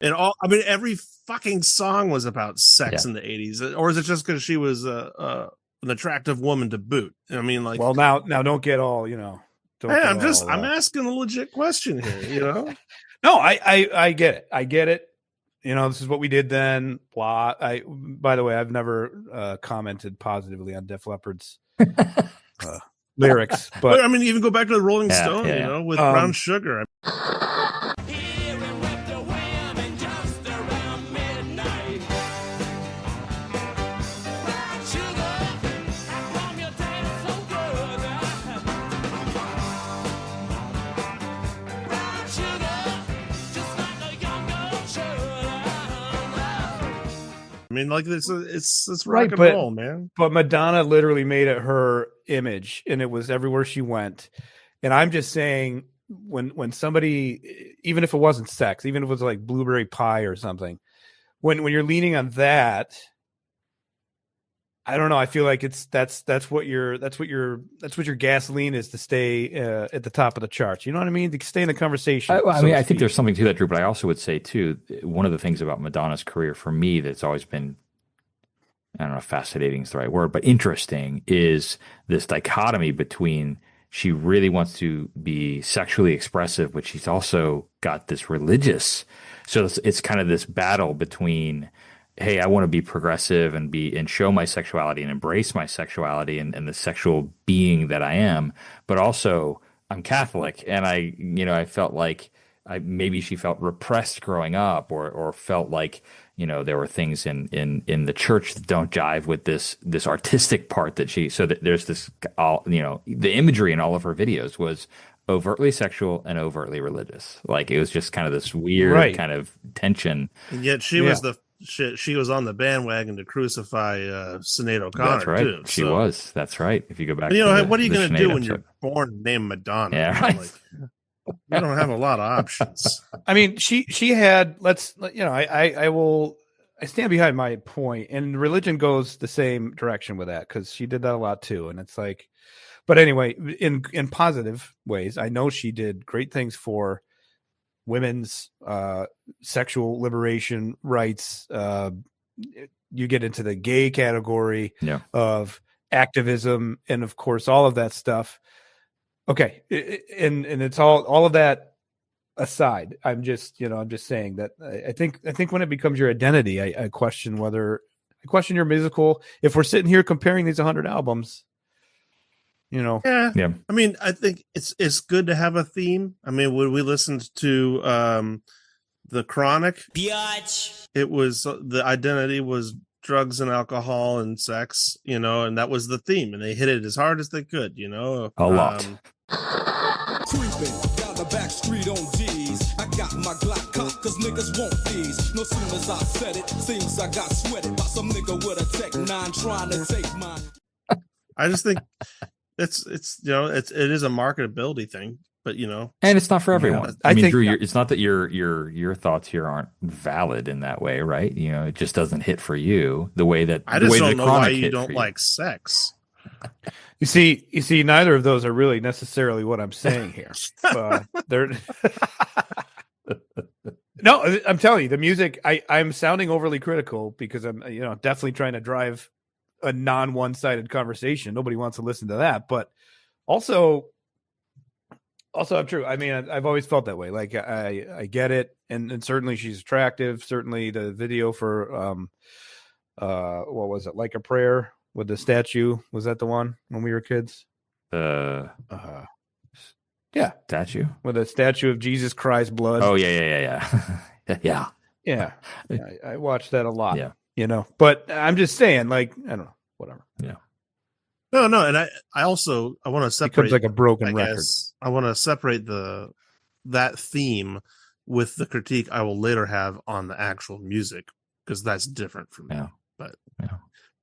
And every fucking song was about sex in the 80s. Or is it just because she was an attractive woman to boot? I mean, like, well, now don't get all, I'm asking a legit question here, No, I get it. I get it. This is what we did then. Blah. By the way, I've never commented positively on Def Leppard's lyrics, but I mean, even go back to the Rolling Stone, with Brown Sugar. I mean, like, it's rock and roll, man. But Madonna literally made it her image, and it was everywhere she went. And I'm just saying, when somebody, even if it wasn't sex, even if it was like blueberry pie or something, when you're leaning on that, I don't know. I feel like that's what your gasoline is to stay at the top of the charts. You know what I mean? To stay in the conversation. I think there's something to that, Drew. But I also would say too, one of the things about Madonna's career for me that's always been, I don't know if fascinating is the right word, but interesting, is this dichotomy between she really wants to be sexually expressive, but she's also got this religious. So it's kind of this battle between, hey, I want to be progressive and show my sexuality and embrace my sexuality and the sexual being that I am, but also I'm Catholic, and I felt like maybe she felt repressed growing up, or felt like there were things in the church that don't jive with this artistic part that so that there's this the imagery in all of her videos was overtly sexual and overtly religious. Like, it was just kind of this weird kind of tension. And yet she was she was on the bandwagon to crucify Sinead O'Connor. That's right. Too. She was. That's right. If you go back, what are you going to do when you're born named Madonna? Yeah, right. Like, you don't have a lot of options. I mean, she had. I stand behind my point, and religion goes the same direction with that, because she did that a lot too. And it's like, but anyway, in positive ways, I know she did great things for women's sexual liberation rights. You get into the gay category of activism, and of course all of that stuff. Okay, and it's all of that aside. I'm just saying that I think when it becomes your identity, I question your musical. If we're sitting here comparing these 100 albums, Yeah. I mean, I think it's good to have a theme. I mean, when we listened to The Chronic, Biatch. it was the identity was drugs and alcohol and sex, and that was the theme, and they hit it as hard as they could, a lot. Creeping down the back street on G's. I got my Glock cocked cause niggas want these. No soon as I said it, seems I got sweated by some nigga with a Tech 9 trying to take mine. I just think it is a marketability thing, but and it's not for everyone. I mean, think, Drew, it's not that your thoughts here aren't valid in that way, right? It just doesn't hit for you the way that I just don't know why you don't you. like sex. You see, neither of those are really necessarily what I'm saying here. They're no, I'm telling you, the music. I'm sounding overly critical because I'm, definitely trying to drive a non-one-sided conversation. Nobody wants to listen to that, but also I'm true. I mean, I've always felt that way. Like, I get it, and certainly she's attractive. Certainly, the video for what was it, Like a Prayer with the statue? Was that the one when we were kids? Yeah, statue with a statue of Jesus Christ blood. Oh yeah. Yeah. I watched that a lot. Yeah, But I'm just saying, like, I don't know, whatever. Yeah. No, and I want to separate. Becomes like a broken record. I want to separate that theme with the critique I will later have on the actual music, because that's different from me. Yeah. But Yeah.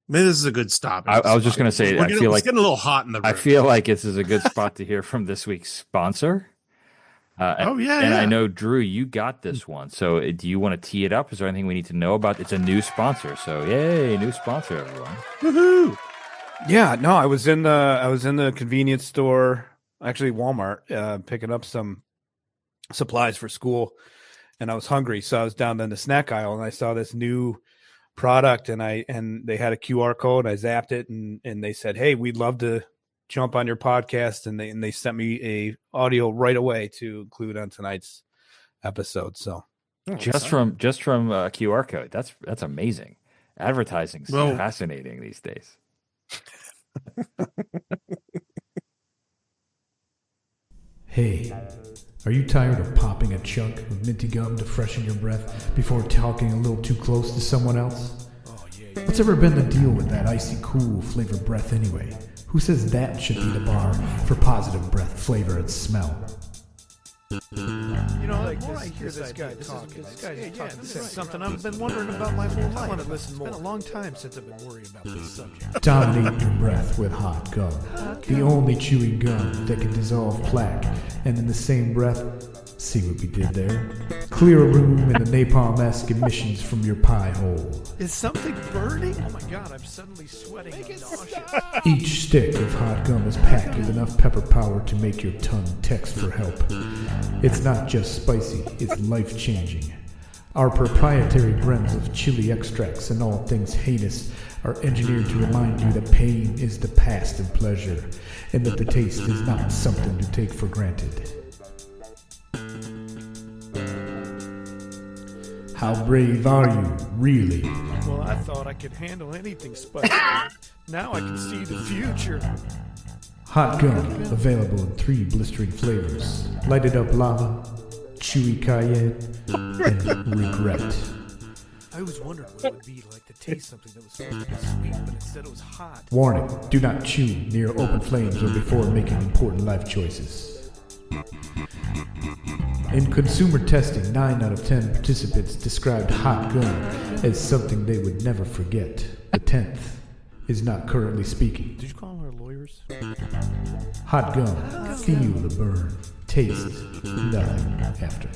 maybe this is a good stop. I was just going to say, We're getting, it's getting a little hot in the room. I feel like this is a good spot to hear from this week's sponsor. And I know, Drew, you got this one. So do you want to tee it up? Is there anything we need to know about? It's a new sponsor. So yay, new sponsor, everyone. Woohoo! Yeah, no, I was in the convenience store, actually Walmart, picking up some supplies for school, and I was hungry, so I was down in the snack aisle and I saw this new product, and they had a QR code. I zapped it, and they said, "Hey, we'd love to jump on your podcast," and they sent me a audio right away to include on tonight's episode. So just from a QR code, that's amazing. Advertising's so fascinating these days. Hey, are you tired of popping a chunk of minty gum to freshen your breath before talking a little too close to someone else? What's ever been the deal with that icy cool flavor breath anyway? Who says that should be the bar for positive breath, flavor, and smell? You know, like, the more I hear this guy talking, this is something I've been wondering about my whole life. I want to listen more. It's been a long time since I've been worried about this subject. Dominate your breath with hot gum. The only chewing gum that can dissolve plaque, and in the same breath, see what we did there? Clear a room in the napalm-esque emissions from your pie hole. Is something burning? Oh my god, I'm suddenly sweating and nauseous. Each stick of hot gum is packed with enough pepper power to make your tongue text for help. It's not just spicy, it's life-changing. Our proprietary blends of chili extracts and all things heinous are engineered to remind you that pain is the past of pleasure, and that the taste is not something to take for granted. How brave are you, really? Well, I thought I could handle anything spicy. Now I can see the future. Hot gum, available in 3 blistering flavors. Lighted up lava, chewy cayenne, and regret. I was wondering what it would be like to taste something that was supposed to be sweet, but instead it was hot. Warning, do not chew near open flames or before making important life choices. In consumer testing, 9 out of 10 participants described hot gum as something they would never forget. The 10th is not currently speaking. Did you call our lawyers? Hot gum, feel the burn, taste nothing after.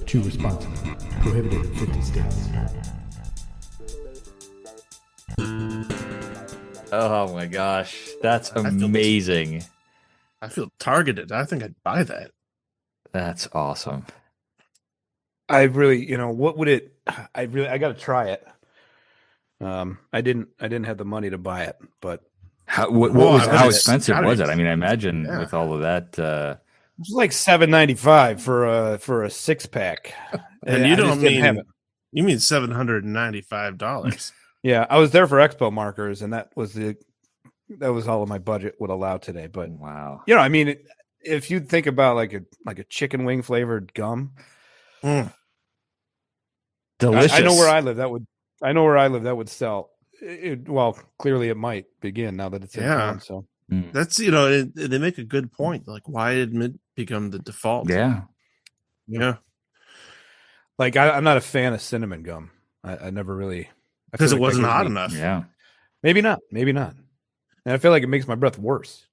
Chew responsibly. Prohibited in 50 states. Oh my gosh, that's amazing. I feel targeted. I think I'd buy that. That's awesome. I really, what would it? I got to try it. I didn't have the money to buy it, but How expensive was it? I mean, I imagine with all of that. it was like $7.95 for a 6-pack. And you don't mean you mean $795. Yeah, I was there for Expo markers, and that was all of my budget would allow today. But wow, I mean, if you think about like a chicken wing flavored gum, delicious. I know where I live. That would sell. Well, clearly it might begin now that it's in town. So that's they make a good point. Like, why did mint become the default? Yeah. Like I'm not a fan of cinnamon gum. I never really because it wasn't hot enough. Yeah. Maybe not. And I feel like it makes my breath worse.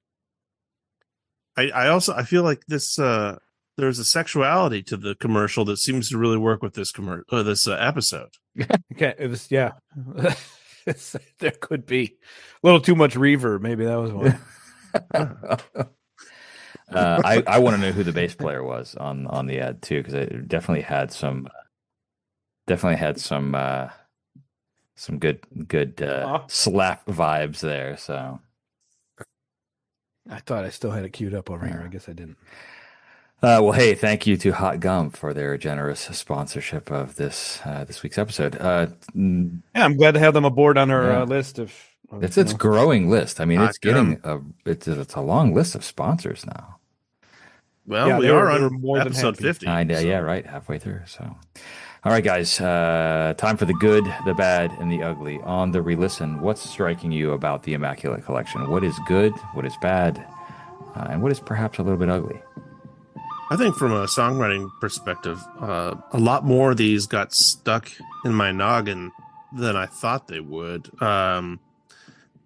I feel like this there's a sexuality to the commercial that seems to really work with this episode. Okay, it was there could be a little too much reverb. Maybe that was one. I want to know who the bass player was on the ad too, because it definitely had some good slap vibes there. So I thought I still had it queued up over here. I guess I didn't. Well, hey, thank you to Hot Gum for their generous sponsorship of this week's episode. Yeah, I'm glad to have them aboard on our list of. It's growing list. I mean, it's getting it's a long list of sponsors now. Well, we are on more episode 50. Yeah, right, halfway through. So, all right, guys, time for the good, the bad, and the ugly. On the re-listen, what's striking you about the Immaculate Collection? What is good? What is bad? And what is perhaps a little bit ugly? I think from a songwriting perspective, a lot more of these got stuck in my noggin than I thought they would.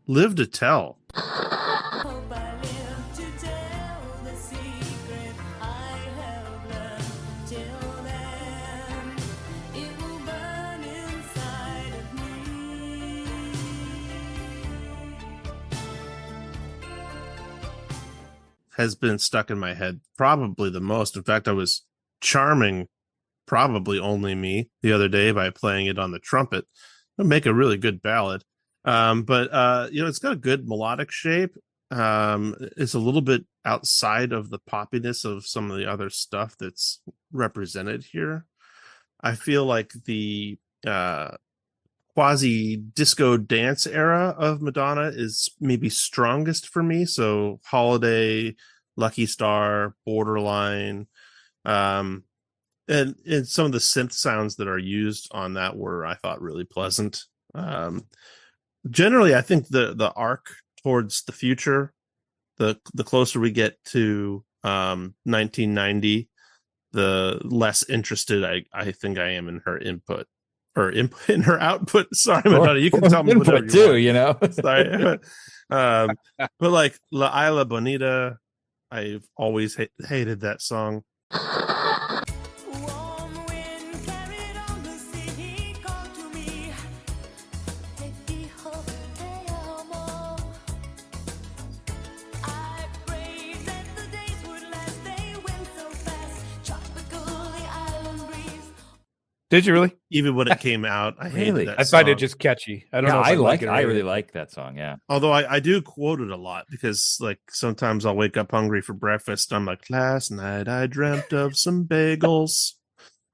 Live to Tell. Hope I live to tell the secret I have learned. Till then, it will burn inside of me. Has been stuck in my head probably the most. In fact, I was charming probably only me the other day by playing it on the trumpet. It'll make a really good ballad. But it's got a good melodic shape. It's a little bit outside of the poppiness of some of the other stuff that's represented here. I feel like the quasi disco dance era of Madonna is maybe strongest for me. So Holiday, Lucky Star, Borderline, and some of the synth sounds that are used on that were, I thought, really pleasant. Generally, I think the arc towards the future, the closer we get to 1990, the less interested I think I am in her input. Or in her output. Sorry, Madonna, you can tell me whatever you too, want. you know. Sorry. But like La Isla Bonita, I've always hated that song. Warm wind carried on the sea, he called to me. Te dijo te amo. I prayed that the days would last, they went so fast. Tropical, the island breeze. Did you really? Even when it came out, I hated Really? that I song. find it just catchy. I don't know. If I like it or I hate really it. like that song. Yeah. Although I do quote it a lot because like sometimes I'll wake up hungry for breakfast. I'm like, last night I dreamt of some bagels.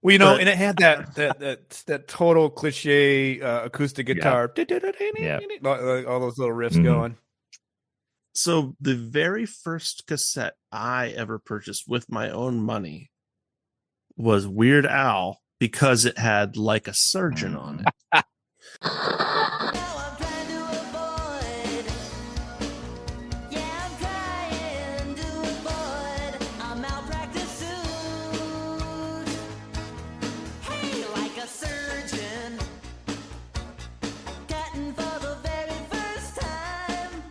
Well, you know, But- and it had that total cliche acoustic guitar. Yeah. All those little riffs Mhm. going. So the very first cassette I ever purchased with my own money was Weird Al because it had Like a Surgeon on it. Now I'm trying to avoid. Yeah, I'm trying to avoid a malpractice suit. Hey, like a surgeon, cutting for the very first time.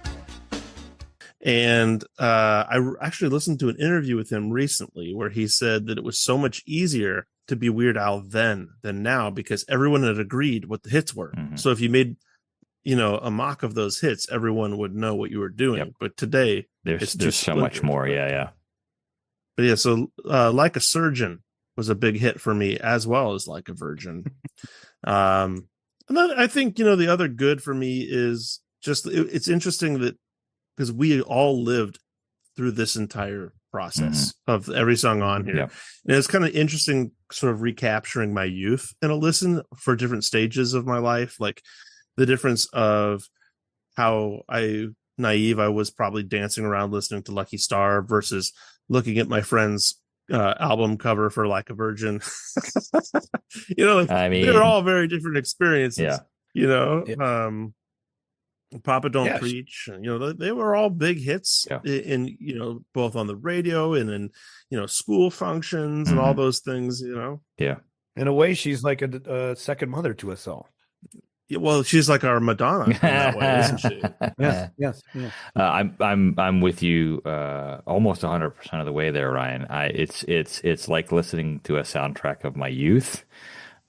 And I actually listened to an interview with him recently where he said that it was so much easier to be Weird Al then than now because everyone had agreed what the hits were. Mhm. So if you made, a mock of those hits, everyone would know what you were doing. Yep. But today, There's it's too so much splintered. more. Yeah. But yeah, so Like a Surgeon was a big hit for me as well as Like a Virgin. And then I think, the other good for me is just it's interesting that because we all lived through this entire process of every song on here. Yeah. And it's kind of interesting sort of recapturing my youth in a listen for different stages of my life, like the difference of how naive I was probably dancing around listening to Lucky Star versus looking at my friend's album cover for Like a Virgin. I mean, they're all very different experiences. Yeah. Papa Don't Yeah, Preach, they were all big hits Yeah. in both on the radio and in school functions and all Mhm. those things. Yeah. In a way, she's like a second mother to us all. Yeah, well, she's like our Madonna in that way, isn't she? Yes. I'm with you almost 100% of the way there, Ryan. It's like listening to a soundtrack of my youth.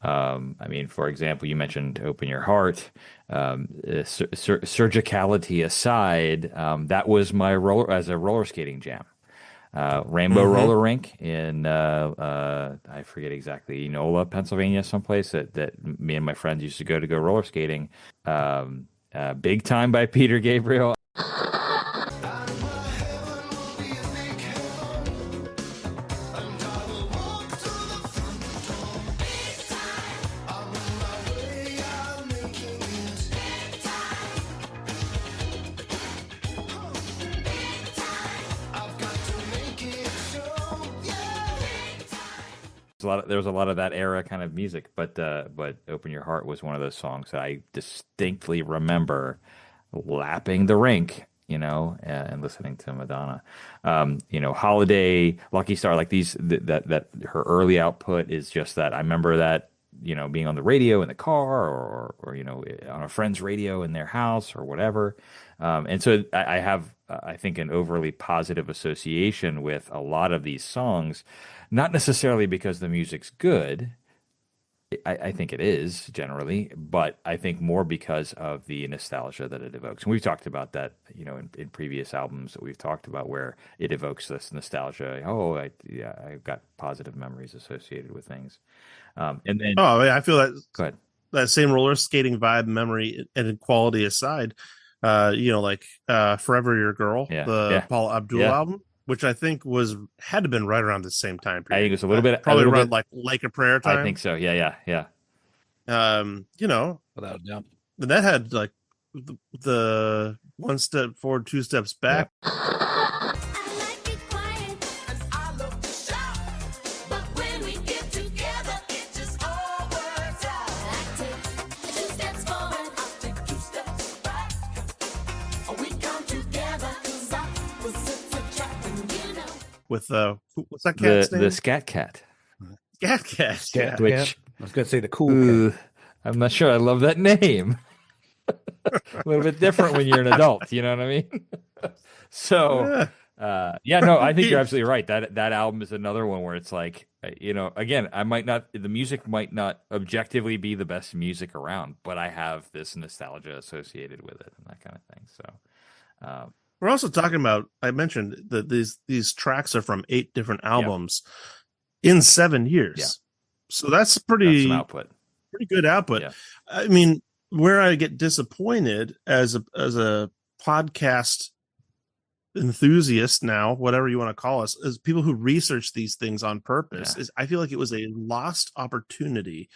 I mean, for example, you mentioned Open Your Heart. Surgicality aside, that was my roller skating jam. Rainbow Roller Rink in I forget exactly, Enola, Pennsylvania, someplace that me and my friends used to go roller skating. Big Time by Peter Gabriel. There was a lot of that era kind of music, but Open Your Heart was one of those songs that I distinctly remember lapping the rink and listening to Madonna. Holiday, Lucky Star, like these, that her early output is just that. I remember that, being on the radio in the car or on a friend's radio in their house or whatever. And so I have, I think, an overly positive association with a lot of these songs, not necessarily because the music's good. I think it is generally, but I think more because of the nostalgia that it evokes. And we've talked about that, in previous albums that we've talked about where it evokes this nostalgia. Oh, I've got positive memories associated with things. And then, I feel that go ahead. that same roller skating vibe, memory and quality aside, like Forever Your Girl, the Paul Abdul album, which I think had to have been right around the same time period. I think it was a little bit, probably around like a prayer time. I think so. Yeah. Without a doubt. And that had like the one step forward, two steps back. I like it quiet, and I love to shout. But when we get together, it just all works out. I take 2 steps forward, I take 2 steps back. We come together, 'cause opposites attract, With what's that cat's name? The Scat Cat. Scat Cat. Scat Which, Cat. I was going to say the cool cat. I'm not sure I love that name. A little bit different when you're an adult, you know what I mean? So, no, I think you're absolutely right. That album is another one where it's like, again, the music might not objectively be the best music around, but I have this nostalgia associated with it and that kind of thing. So, we're also talking about, I mentioned that these tracks are from 8 different albums in 7 years. Yeah. So that's that's pretty some output. pretty good output. Yeah. I mean, where I get disappointed as a podcast enthusiast now, whatever you want to call us, is people who research these things on purpose. Is I feel like it was a lost opportunity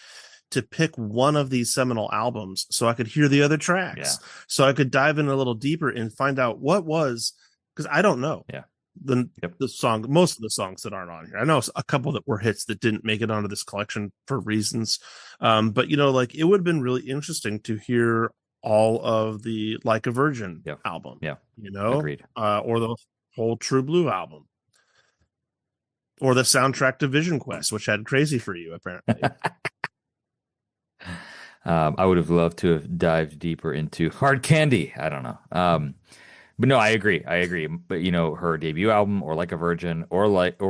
to pick one of these seminal albums so I could hear the other tracks, so I could dive in a little deeper and find out what was, because I don't know. The song, most of the songs that aren't on here. I know a couple that were hits that didn't make it onto this collection for reasons. But like it would have been really interesting to hear all of the Like a Virgin album. Agreed. Or the whole True Blue album. Or the soundtrack to Vision Quest, which had Crazy for You, apparently. I would have loved to have dived deeper into Hard Candy. I don't know. But no, I agree. But her debut album or Like a Virgin or like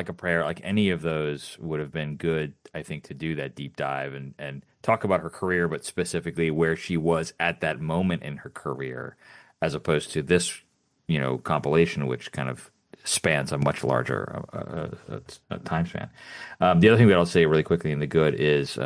a Prayer, like any of those would have been good, I think, to do that deep dive and talk about her career, but specifically where she was at that moment in her career, as opposed to this, compilation, which kind of spans a much larger time span. The other thing that I'll say really quickly in the good is,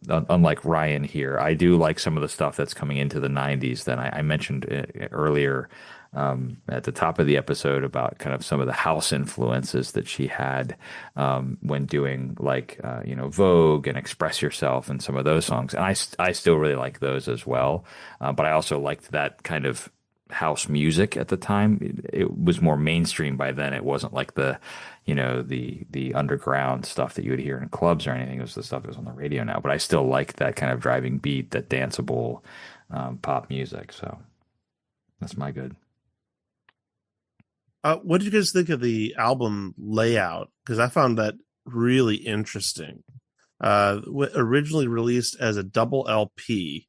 unlike Ryan here, I do like some of the stuff that's coming into the 90s that I mentioned earlier at the top of the episode about kind of some of the house influences that she had when doing Vogue and Express Yourself and some of those songs. And I still really like those as well. But I also liked that kind of house music at the time. It was more mainstream by then. It wasn't like the underground stuff that you would hear in clubs or anything. It was the stuff that was on the radio now. But I still like that kind of driving beat, that danceable pop music. So that's my good. What did you guys think of the album layout? Because I found that really interesting. Originally released as a double LP,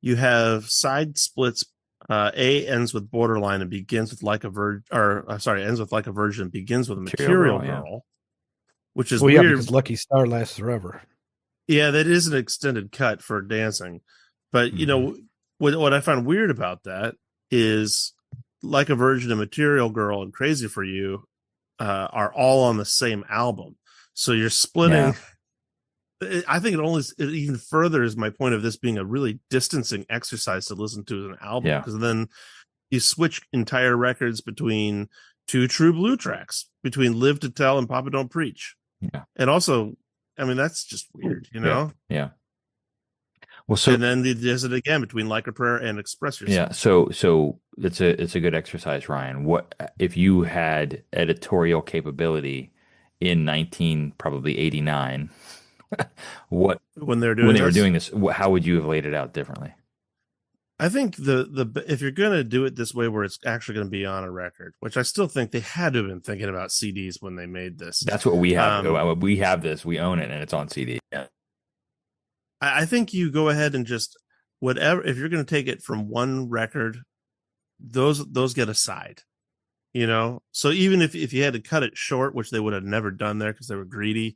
you have side splits. A ends with Borderline and begins with Like a Virgin, ends with Like a Virgin, begins with Material Girl, which is weird. Because Lucky Star lasts forever. Yeah, that is an extended cut for dancing. But what I found weird about that is Like a Virgin and Material Girl and Crazy for You are all on the same album. So you're splitting. Yeah. I think it even furthers my point of this being a really distancing exercise to listen to as an album, because then you switch entire records between 2 True Blue tracks, between Live to Tell and Papa Don't Preach. Yeah. And also, I mean, that's just weird, Yeah. Well, so and then they does it again between Like a Prayer and Express Yourself. Yeah. So it's a good exercise, Ryan. What if you had editorial capability in 1989? When they were doing this, how would you have laid it out differently? I think the if you're gonna do it this way, where it's actually gonna be on a record, which I still think they had to have been thinking about CDs when they made this. That's what we have. Um, We have this. We own it, and it's on CD. Yeah. I think you go ahead and just whatever. If you're gonna take it from one record, those get a side. You know, so even if you had to cut it short, which they would have never done there because they were greedy,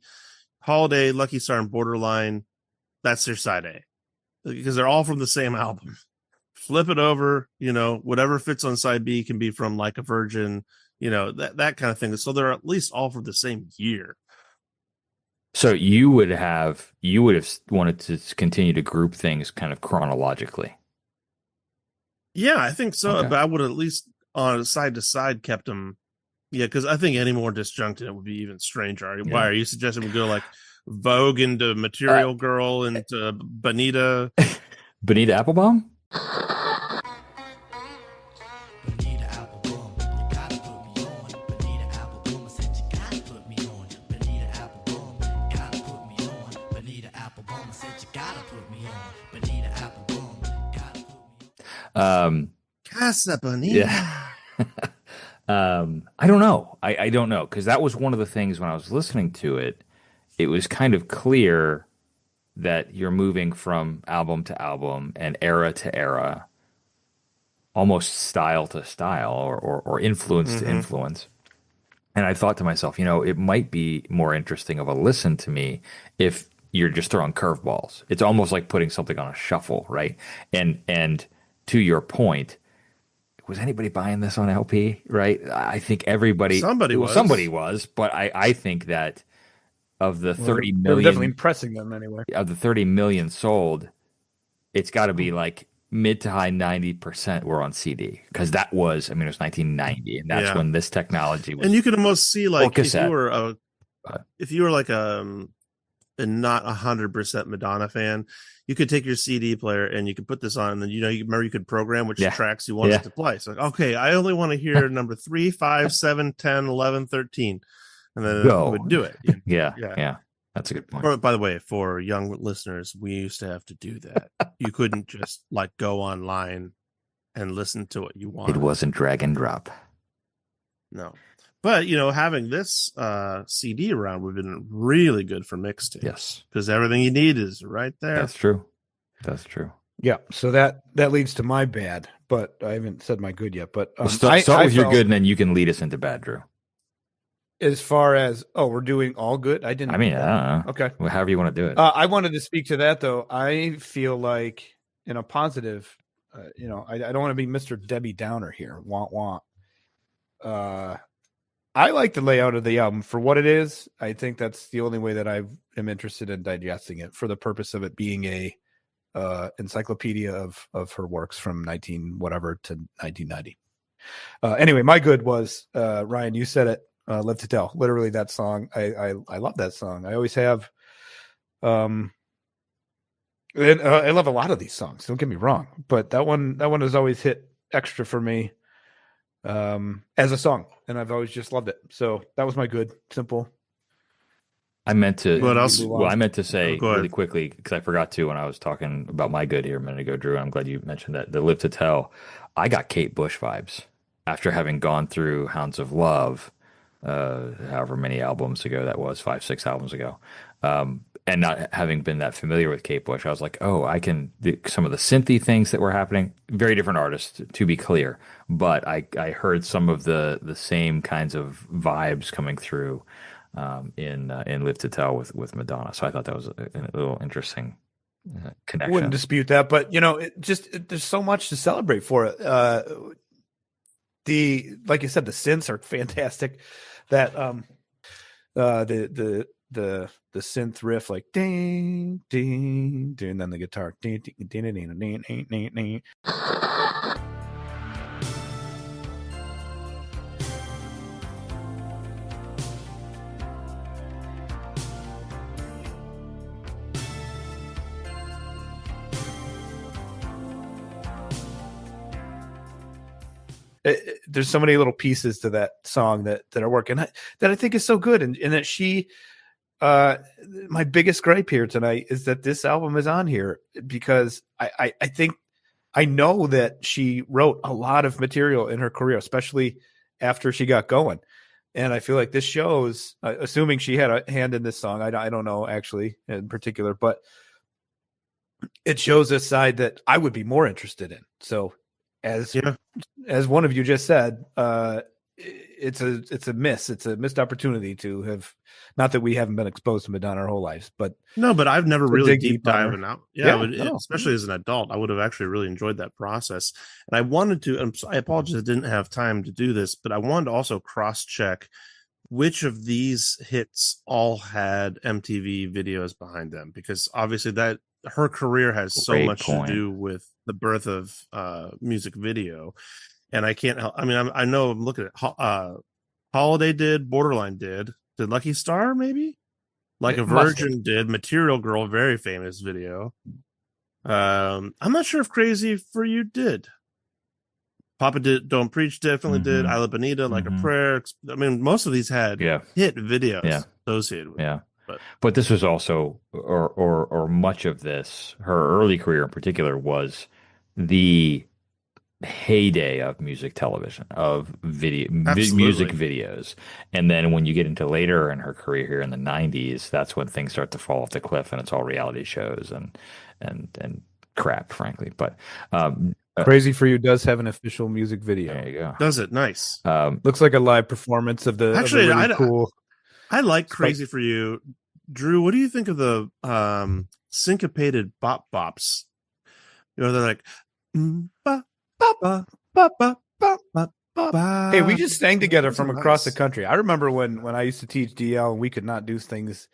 Holiday, Lucky Star, and Borderline, that's their side A because they're all from the same album. Flip it over, you know, whatever fits on side B can be from Like a Virgin, you know, that kind of thing. So they're at least all from the same year. So you would have wanted to continue to group things kind of chronologically. Yeah, I think so. Okay. But I would at least on side to side kept them. Yeah, because I think any more disjuncted it would be even stranger. Why are you suggesting we go like Vogue into Material Girl into Bonita? Bonita Applebaum? Bonita Applebaum, you gotta put me on. Bonita Applebaum, I said you gotta put me on. Bonita Applebaum, gotta put me on. Bonita Applebaum, I said you gotta put me on. Bonita Applebaum, gotta put me on. Casa Bonita. Yeah. I don't know. I don't know because that was one of the things when I was listening to it. It was kind of clear that you're moving from album to album and era to era, almost style to style or influence to influence. And I thought to myself, you know, it might be more interesting of a listen to me if you're just throwing curveballs. It's almost like putting something on a shuffle, right? And to your point, was anybody buying this on LP? Right? I think everybody. Somebody was. Somebody was, but I think that of the 30 They were million definitely impressing them anyway. of the 30 million sold, it's got to be like mid to high 90% were on CD because that was, I mean, it was 1990, and that's when this technology was. And you could almost see like cassette. if you were like and not 100% Madonna fan, you could take your CD player and you could put this on, and then you remember you could program which tracks you wanted to play. So okay, I only want to hear number 3, 5, 7, 10, 11, 13. And then it would do it. Yeah. That's a good point. By the way, for young listeners, we used to have to do that. You couldn't just like go online and listen to what you wanted. It wasn't drag and drop. No. But, having this CD around would have been really good for mixtapes. Yes. Because everything you need is right there. That's true. Yeah. So that leads to my bad, but I haven't said my good yet. But start with your good, and then you can lead us into bad, Drew. As far as, we're doing all good. I don't know. Okay. Well, however you want to do it. I wanted to speak to that though. I feel like in a positive, I don't want to be Mr. Debbie Downer here. Want. I like the layout of the album for what it is. I think that's the only way that I am interested in digesting it for the purpose of it being a encyclopedia of her works from 19 whatever to 1990. Anyway, my good was Ryan. You said it. Live to Tell. Literally that song. I love that song. I always have. And I love a lot of these songs. Don't get me wrong, but that one has always hit extra for me as a song, and I've always just loved it. So that was my good. Simple. I meant to. What else? Well, I meant to say really quickly because I forgot to when I was talking about my good here a minute ago, Drew. I'm glad you mentioned that. The Live to Tell. I got Kate Bush vibes after having gone through Hounds of Love. However many albums ago that was, 5-6 albums ago, and not having been that familiar with Kate Bush, I was like, I can some of the synthy things that were happening. Very different artists, to be clear, but I heard some of the same kinds of vibes coming through in Live to Tell with Madonna. So I thought that was a little interesting connection. I wouldn't dispute that, but there's so much to celebrate for it. Like you said, the synths are fantastic. That the synth riff, like ding ding ding, and then the guitar ding ding ding ding ding ding ding ding. There's so many little pieces to that song that are working that I think is so good, and that she my biggest gripe here tonight is that this album is on here because I think I know that she wrote a lot of material in her career, especially after she got going. And I feel like this shows, assuming she had a hand in this song, I don't know actually in particular, but it shows a side that I would be more interested in. So as one of you just said, it's a missed opportunity to have, not that we haven't been exposed to Madonna our whole lives, but no, but I've never really dig deep deep on her. diving out. Yeah, no. especially as an adult, I would have actually really enjoyed that process. And I wanted to, I apologize, I didn't have time to do this, but I wanted to also cross check which of these hits all had MTV videos behind them, because obviously that her career has so Great much point. to do with the birth of music video. And I can't help, I mean, I know I'm looking at Holiday did, Borderline did Lucky Star maybe? Like It a must Virgin did, Material Girl, very famous video. I'm not sure if Crazy for You did. Papa did, Don't Preach definitely did. Mhm. Isla Bonita, Like Mhm. a Prayer. I mean, most of these had hit videos associated with it. But this was also, or much of this, her early career in particular was the heyday of music television, of music videos. And then when you get into later in her career here in the 90s, that's when things start to fall off the cliff and it's all reality shows and crap, frankly. But Crazy for You does have an official music video. There you go. Does it? Nice. Looks like a live performance of the Actually, really cool. I like Crazy for You. Drew, what do you think of the syncopated bop bops? You know, they're like, ba, ba, ba, ba, ba, ba, ba, ba. Hey, we just sang together Those from are across nice. the country. I remember when I used to teach DL and we could not do things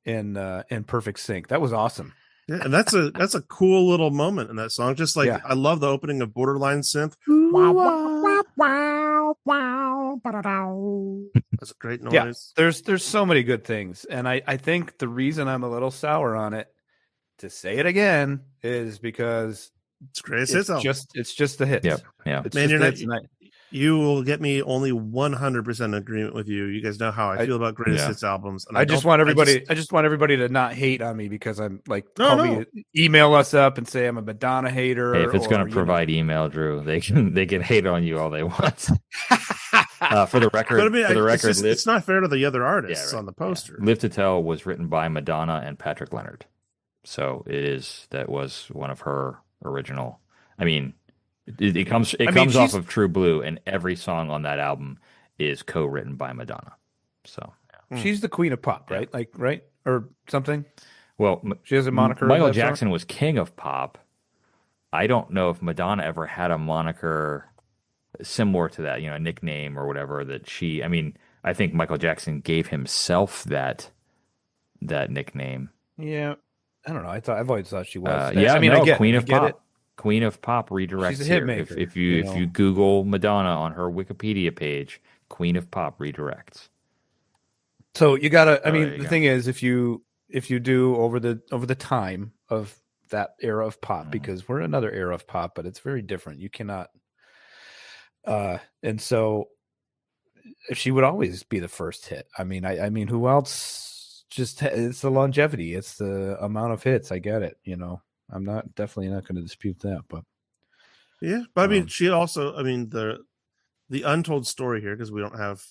in perfect sync. That was awesome. Yeah, and that's a cool little moment in that song. Just like I love the opening of Borderline synth. That's a great noise. Yeah, there's so many good things, and I think the reason I'm a little sour on it, to say it again, is because it's greatest hits album. It's just the hits. Yeah. Man, you're not. You will get me only 100% agreement with you. You guys know how I feel about greatest hits albums. And I just want everybody to not hate on me because I'm like, email us up and say I'm a Madonna hater. Hey, if it's going to provide email, Drew, they can hate on you all they want. For the record, it's not fair to the other artists on the poster. Live to Tell was written by Madonna and Patrick Leonard, so that was one of her original. I mean, it comes off of True Blue, and every song on that album is co-written by Madonna. So she's the queen of pop, right? Like, right or something. Well, she has a moniker. Michael Jackson was king of pop. I don't know if Madonna ever had a moniker similar to that, a nickname or whatever that she. I mean, I think Michael Jackson gave himself that nickname. Yeah, I don't know. I've always thought she was. I get Queen of Pop. Queen of Pop redirects. She's a hit maker. If you Google Madonna on her Wikipedia page, Queen of Pop redirects. So you gotta. I mean, the thing is, if you do over the time of that era of pop, because we're in another era of pop, but it's very different. You cannot. And so she would always be the first hit. I mean, who else? Just it's the longevity. It's the amount of hits. I get it. I'm definitely not going to dispute that, but yeah, but I mean, she also, I mean, the untold story here, because we don't have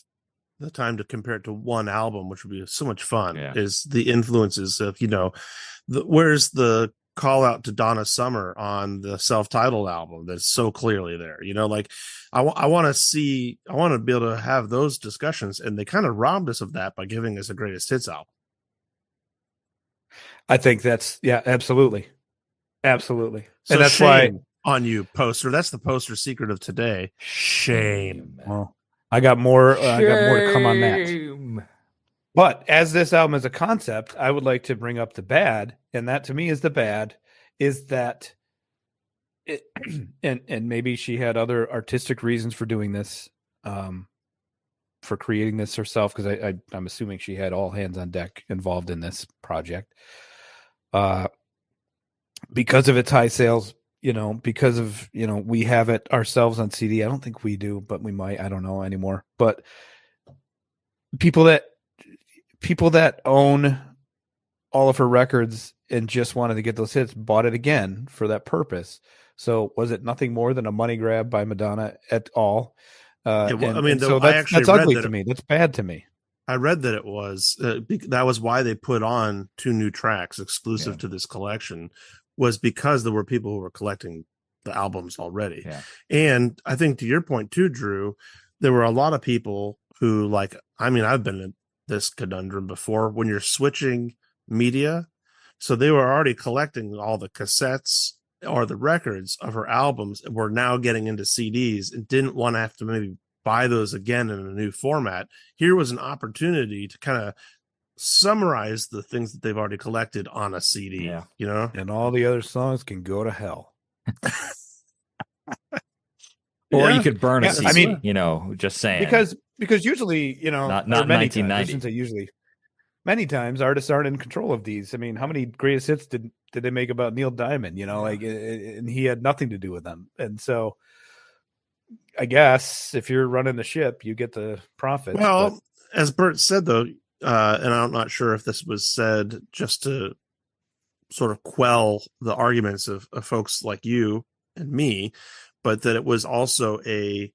the time to compare it to one album, which would be so much fun, is the influences of, where's the call out to Donna Summer on the self-titled album that's so clearly there, like I want to be able to have those discussions, and they kind of robbed us of that by giving us a greatest hits album. I think that's absolutely. So and that's why on you poster. That's the poster secret of today. Shame. Well, I got more. I got more to come on that. But as this album is a concept, I would like to bring up the bad, and that to me is the bad. Is that it? And maybe she had other artistic reasons for doing this, for creating this herself. Because I'm assuming she had all hands on deck involved in this project. Because of its high sales, because of, we have it ourselves on CD. I don't think we do, but we might. I don't know anymore. But people that own all of her records and just wanted to get those hits bought it again for that purpose. So was it nothing more than a money grab by Madonna at all? I mean, so I actually that's read ugly that to me. That's bad to me. I read that it was that was why they put on 2 new tracks exclusive to this collection, was because there were people who were collecting the albums already. Yeah. And I think to your point too, Drew, there were a lot of people who, like, I mean, I've been in this conundrum before when you're switching media. So they were already collecting all the cassettes or the records of her albums and were now getting into CDs and didn't want to have to maybe buy those again in a new format. Here was an opportunity to kind of summarize the things that they've already collected on a CD, Yeah. you know? And all the other songs can go to hell. Or Yeah. you could burn a Yeah, CD. I mean, you know, just saying. Because usually, you know, Not or many times, I 1990. shouldn't say usually, many times artists aren't in control of these. I mean, how many greatest hits did they make about Neil Diamond? You know, like, and he had nothing to do with them. And so, I guess if you're running the ship, you get the profits. Well, as Bert said, though, and I'm not sure if this was said just to sort of quell the arguments of folks like you and me, but that it was also a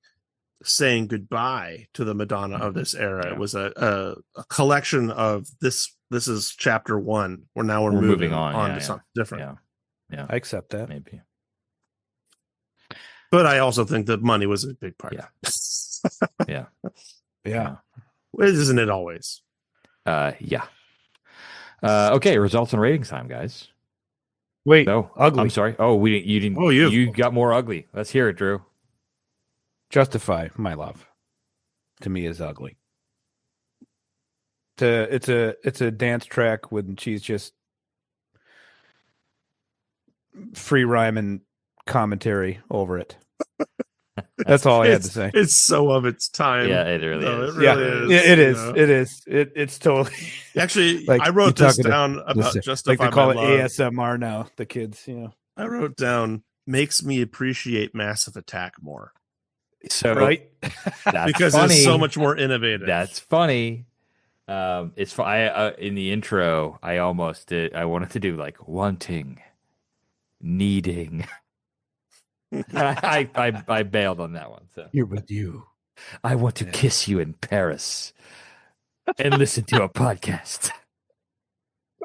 saying goodbye to the Madonna of this era. Yeah. It was a collection of this. This is chapter 1. We're moving on to something different. Yeah. I accept that. Maybe. But I also think that money was a big part. Yeah. Yeah. Isn't it always? Yeah. Okay, results and ratings time, guys. Wait, No, ugly. I'm sorry. Oh, you didn't. Oh, you got more ugly. Let's hear it, Drew. Justify, my love, to me is ugly. It's a dance track when she's just free rhyming commentary over it. That's all I had to say. It's so of its time. Yeah, it really is. It really is. It is. You know? It is. It's totally. Actually, Like, I wrote you're this talking to- down about Listen, Justify like they call My it Love. ASMR now. The kids, you know, I wrote down makes me appreciate Massive Attack more So right? that's because funny. it's so much more innovative. That's funny. It's I in the intro. I almost did. I wanted to do like wanting, needing. I bailed on that one. So Here with you. I want to kiss you in Paris and listen to a podcast.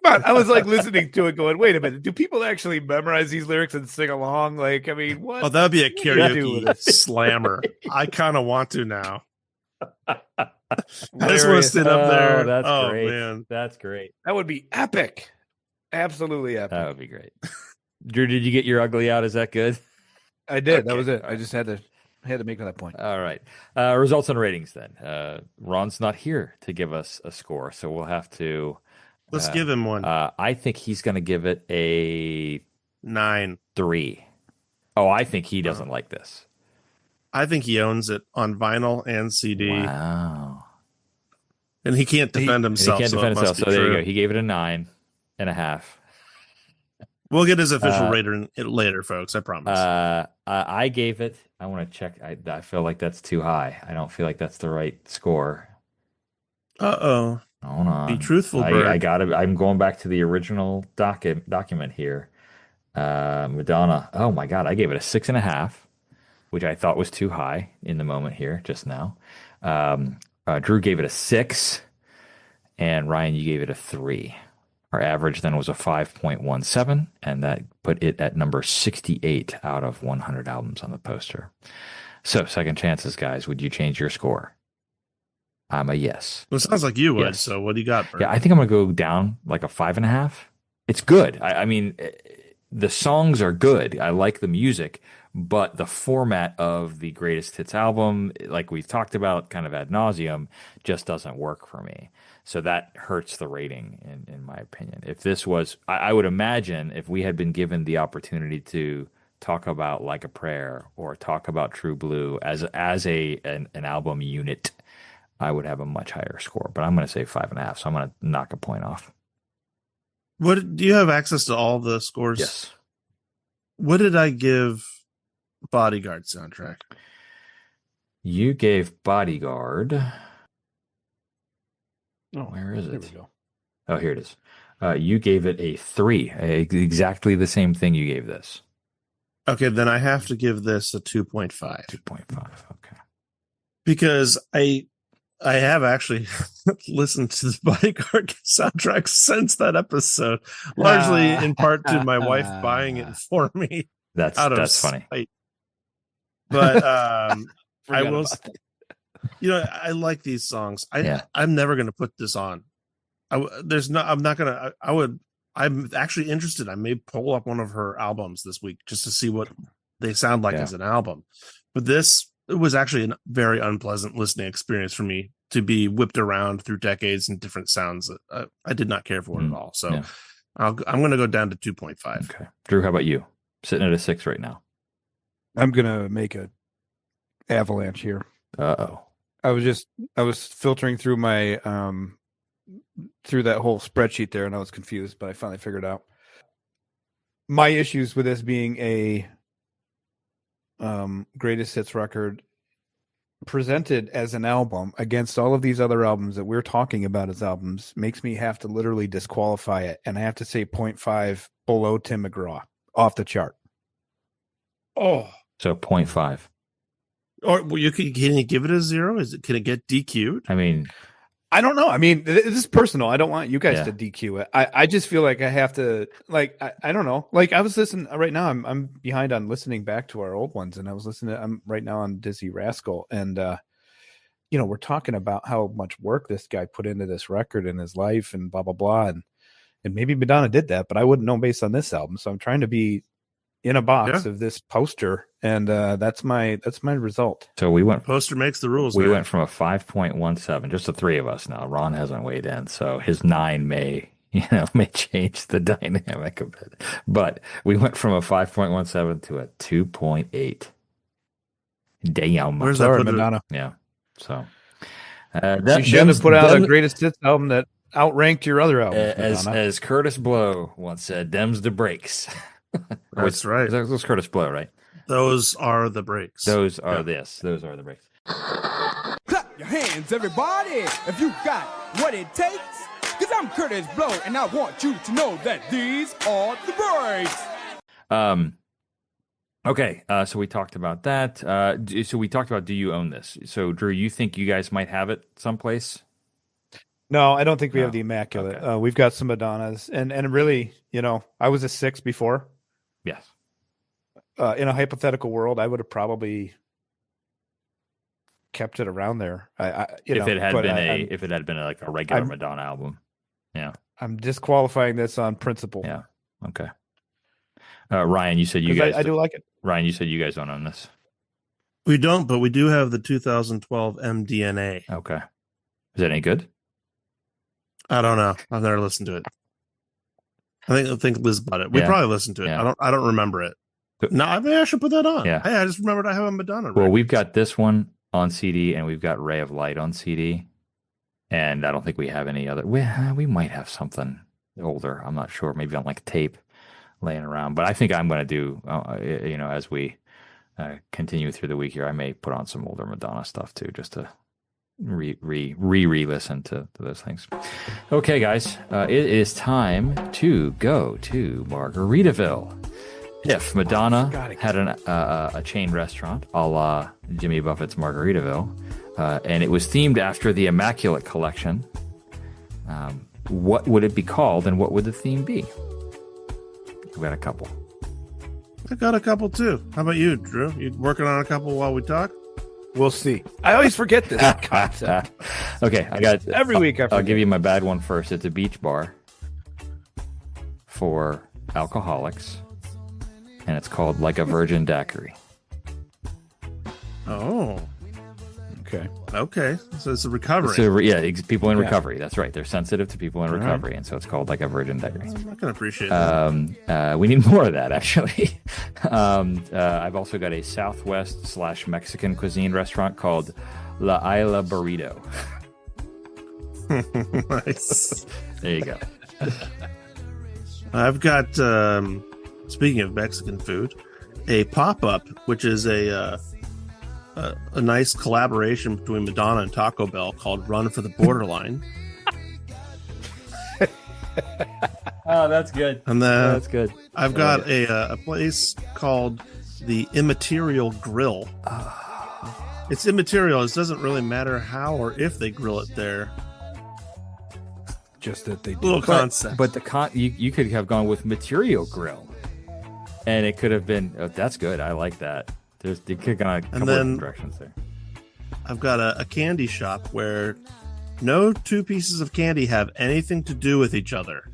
Come on, I was like listening to it, going, "Wait a minute, do people actually memorize these lyrics and sing along?" Like, I mean, what? Oh, that would be a What do you do with karaoke it? slammer. I kind of want to now. I just want to Hilarious. sit up there. Oh, that's oh great. man, That's great. That would be epic. Absolutely epic. That would be great. Drew, did you get your ugly out? Is that good? I did. That Okay. was it. I just had to make that point. All right. Results and ratings then. Ron's not here to give us a score, so we'll have to. let's give him one. I think he's going to give it a 9. 3. Oh, I think he doesn't like this. I think he owns it on vinyl and CD, Wow. and he can't defend And he himself. can't so defend it must himself. be So there you true. go. He gave it a 9.5. We'll get his official rating later, folks. I promise. I gave it. I want to check. I feel like that's too high. I don't feel like that's the right score. Uh-oh. Hold on. Be truthful, Bert. I got it. I'm going back to the original document here. Madonna. Oh my God. I gave it a 6.5, which I thought was too high in the moment here just now. Drew gave it a 6, and Ryan, you gave it a 3. Our average then was a 5.17, and that put it at number 68 out of 100 albums on the poster. So, second chances, guys. Would you change your score? I'm a yes. Well, it sounds like you would. Yes. So what do you got, Bert? Yeah, I think I'm going to go down like a 5.5. It's good. I mean, the songs are good. I like the music, but the format of the greatest hits album, like we've talked about kind of ad nauseum, just doesn't work for me. So that hurts the rating, in my opinion. If this was, I would imagine if we had been given the opportunity to talk about Like a Prayer or talk about True Blue as an album unit, I would have a much higher score. But I'm going to say 5.5, so I'm going to knock a point off. What do you have access to all the scores? Yes. What did I give Bodyguard soundtrack? You gave Bodyguard. Oh, Where is there it? we go. Oh, here it is. You gave it a 3. Exactly the same thing you gave this. Okay, then I have to give this a 2.5 2.5. Okay. because I have actually listened to the Bodyguard soundtrack since that episode, largely in part to my wife buying it for me. That's funny. spite. But I Forgot will. about that. I like these songs. Yeah. I'm never going to put this on. I'm not going to. I'm actually interested. I may pull up one of her albums this week just to see what they sound like as an album. But it was actually a very unpleasant listening experience for me to be whipped around through decades and different sounds that I did not care for at all. So I'm going to go down to 2.5. Okay. Drew, how about you? Sitting at a 6 right now. I'm gonna make a avalanche here. Uh-oh. I was filtering through my through that whole spreadsheet there, and I was confused, but I finally figured out my issues with this being a greatest hits record presented as an album against all of these other albums that we're talking about as albums makes me have to literally disqualify it, and I have to say 0.5 below Tim McGraw, off the chart. Oh, So 0.5. or can you give it a 0? Can it get DQ'd? I mean, I don't know. I mean, this is personal. I don't want you guys Yeah. to DQ it. I just feel like I have to, like, I don't know. Like, I was listening right now. I'm behind on listening back to our old ones, and I'm right now on Dizzy Rascal, and we're talking about how much work this guy put into this record in his life, and blah blah blah, and maybe Madonna did that, but I wouldn't know based on this album. So I'm trying to be in a box of this poster, and that's my result. so we went Poster makes the rules. We man. went from a 5.17, just the three of us now. Ron hasn't weighed in, so his 9 may change the dynamic a bit. But we went from a 5.17 to a 2.8. Damn. Where's that Sorry, put it? Madonna. Yeah. So You should have put out a greatest hits album that outranked your other albums. Madonna. as Curtis Blow once said, "Dem's the breaks." That's right. That was Curtis Blow, right? Those are the breaks. Those are Those are the breaks. Clap your hands, everybody, if you got what it takes. Because I'm Curtis Blow, and I want you to know that these are the breaks. Okay, so we talked about that. So we talked about, do you own this? So, Drew, you think you guys might have it someplace? No, I don't think we have No. the Immaculate. Okay. We've got some Madonnas, and really, I was a 6 before. Yes. In a hypothetical world, I would have probably kept it around there. If it had been like a regular Madonna album. Yeah. I'm disqualifying this on principle. Yeah. Okay. Ryan, you said you 'Cause guys. I do like it. Ryan, you said you guys don't own this. We don't, but we do have the 2012 MDNA. Okay. Is that any good? I don't know. I've never listened to it. I think Liz bought it. We Yeah. probably listened to it. Yeah. I don't remember it. No, maybe I should put that on. Yeah. Hey, I just remembered I have a Madonna. Well, record. we've got this one on CD, and we've got Ray of Light on CD, and I don't think we have any other. We might have something older. I'm not sure. Maybe on like tape laying around. But I think I'm going to do. As we continue through the week here, I may put on some older Madonna stuff too, just to re-listen to those things. Okay, guys, it is time to go to Margaritaville. If Madonna had a chain restaurant a la Jimmy Buffett's Margaritaville, and it was themed after the Immaculate Collection, what would it be called, and what would the theme be? We got a couple. I got a couple too. How about you, Drew? You working on a couple while we talk? We'll see. I always forget this concept. Okay, I got Every week I I'll forget. give you my bad one first. It's a beach bar for alcoholics, and it's called Like a Virgin Daiquiri. Oh, Okay. okay. So it's a recovery. So people in recovery. That's right. They're sensitive to people in recovery, and so it's called Like a Virgin Daiquiri. I'm not gonna appreciate that. We need more of that, actually. I've also got a Southwest/Mexican cuisine restaurant called La Isla Burrito. Nice. There you go. I've got, speaking of Mexican food, a pop-up, which is a nice collaboration between Madonna and Taco Bell called Run for the Borderline. Oh, that's good. And then That's good. I've got a place called the Immaterial Grill. It's immaterial. It doesn't really matter how or if they grill it there. Just that they do. Little concept. But you could have gone with Material Grill, and it could have been. Oh, that's good. I like that. You could have gone a couple then- of directions there. I've got a candy shop where no two pieces of candy have anything to do with each other.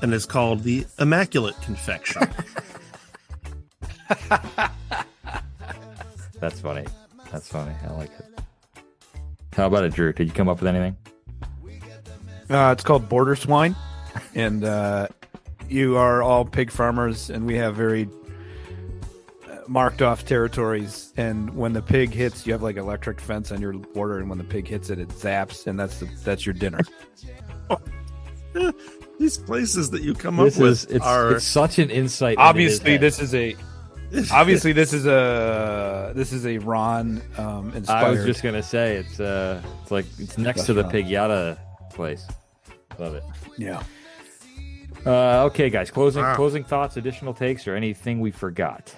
And it's called the Immaculate Collection. That's funny. That's funny. I like it. How about it, Drew? Did you come up with anything? It's called Border Swine, and you are all pig farmers, and we have very marked off territories. And when the pig hits, you have like electric fence on your border, and when the pig hits it, it zaps, and that's your dinner. These places that you come up with are it's such an insight. Obviously, this is a Ron inspired. I was just gonna say it's like it's next to the Pignata place. Love it. Yeah. Okay, guys. Closing Wow. closing thoughts, additional takes, or anything we forgot.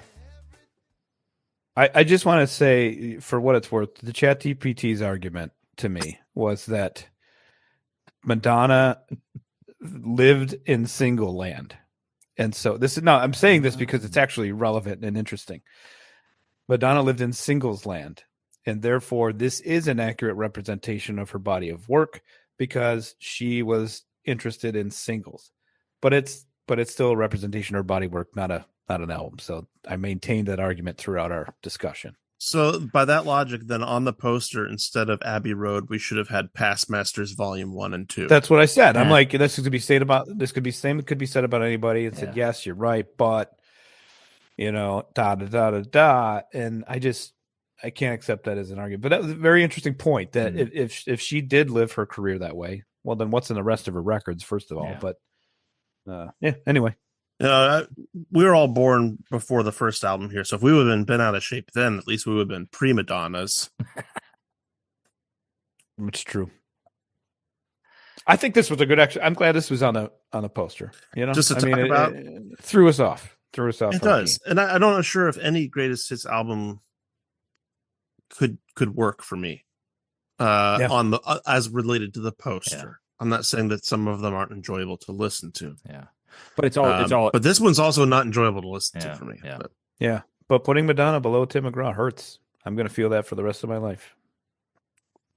I just want to say, for what it's worth, the ChatGPT's argument to me was that Madonna lived in single land. And so I'm saying this because it's actually relevant and interesting. Madonna lived in singles land, and therefore this is an accurate representation of her body of work because she was interested in singles. But it's still a representation of her body work, not an album. So I maintained that argument throughout our discussion. So by that logic, then on the poster, instead of Abbey Road, we should have had Past Masters Volume 1 and 2. That's what I said. I'm Yeah. like, this could be said about it could be said about anybody. And said, yes, you're right, but da da da da da. And I can't accept that as an argument. But that was a very interesting point. That if she did live her career that way, well, then what's in the rest of her records? First of all, Yeah. but anyway. We were all born before the first album here, so if we would have been out of shape then, at least we would have been pre-Madonnas. It's true. I think this was a good I'm glad this was on the poster. Just to talk about- it threw us off. It our does, game. and I'm not sure if any greatest hits album could work for me on the as related to the poster. Yeah. I'm not saying that some of them aren't enjoyable to listen to. Yeah, but it's all. But this one's also not enjoyable to listen to for me. Yeah. But Yeah, but putting Madonna below Tim McGraw hurts. I'm going to feel that for the rest of my life.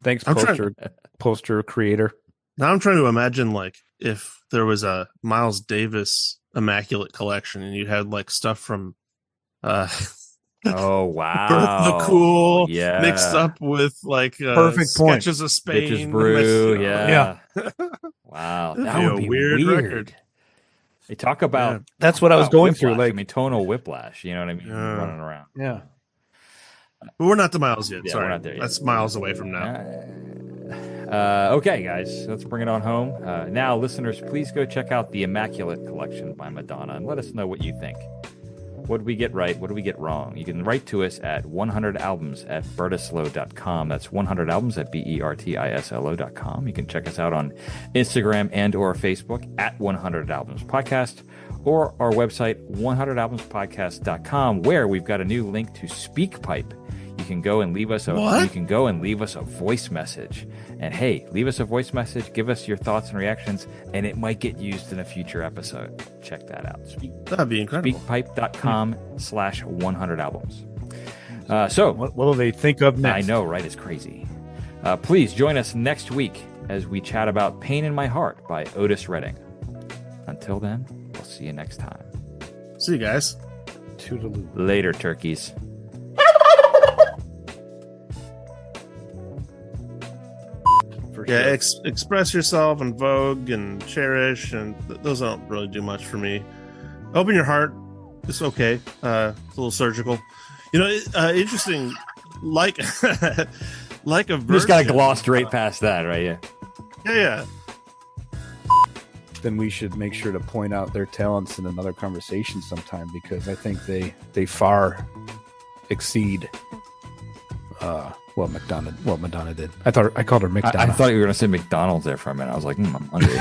Thanks, I'm trying- poster creator. now I'm trying to imagine like if there was a Miles Davis Immaculate Collection and you had like stuff from Oh wow! Birth the Cool Yeah. mixed up with like Perfect point. Sketches of Spain. Bitches Brew. Yeah. Yeah. Wow, That'd that be would a be weird weird. record. They talk about That's what I was going through. whiplash. Like, I mean, tonal whiplash. You know what I mean? Yeah. Running around. yeah. But we're not to Miles yet. Yeah, Sorry, we're not there yet. That's miles away from now. Okay, guys, let's bring it on home. Now, listeners, please go check out the Immaculate Collection by Madonna and let us know what you think. What did we get right? What did we get wrong? You can write to us at 100albums@bertislo.com. That's 100albums at BERTISLO.com. You can check us out on Instagram and or Facebook at 100albums podcast, or our website 100albumspodcast.com, where we've got a new link to SpeakPipe. You can go and leave us a voice message. And hey, leave us a voice message, give us your thoughts and reactions, and it might get used in a future episode. Check that out. That'd be incredible. Speakpipe.com/100albums. So What will they think of next? I know, right? It's crazy. Please join us next week as we chat about Pain in My Heart by Otis Redding. Until then, we'll see you next time. See you guys. Toodaloo. Later, turkeys. For Yeah, sure. express yourself and Vogue and Cherish, and those don't really do much for me. Open your heart. It's okay. It's a little surgical. Interesting. Like a version. Just got to gloss straight past that, right? Yeah. Yeah. Then we should make sure to point out their talents in another conversation sometime, because I think they far exceed what Madonna did. I called her McDonald's. I thought you were going to say McDonald's there for a minute. I was like, I'm hungry.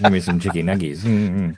Give me some chicken nuggies.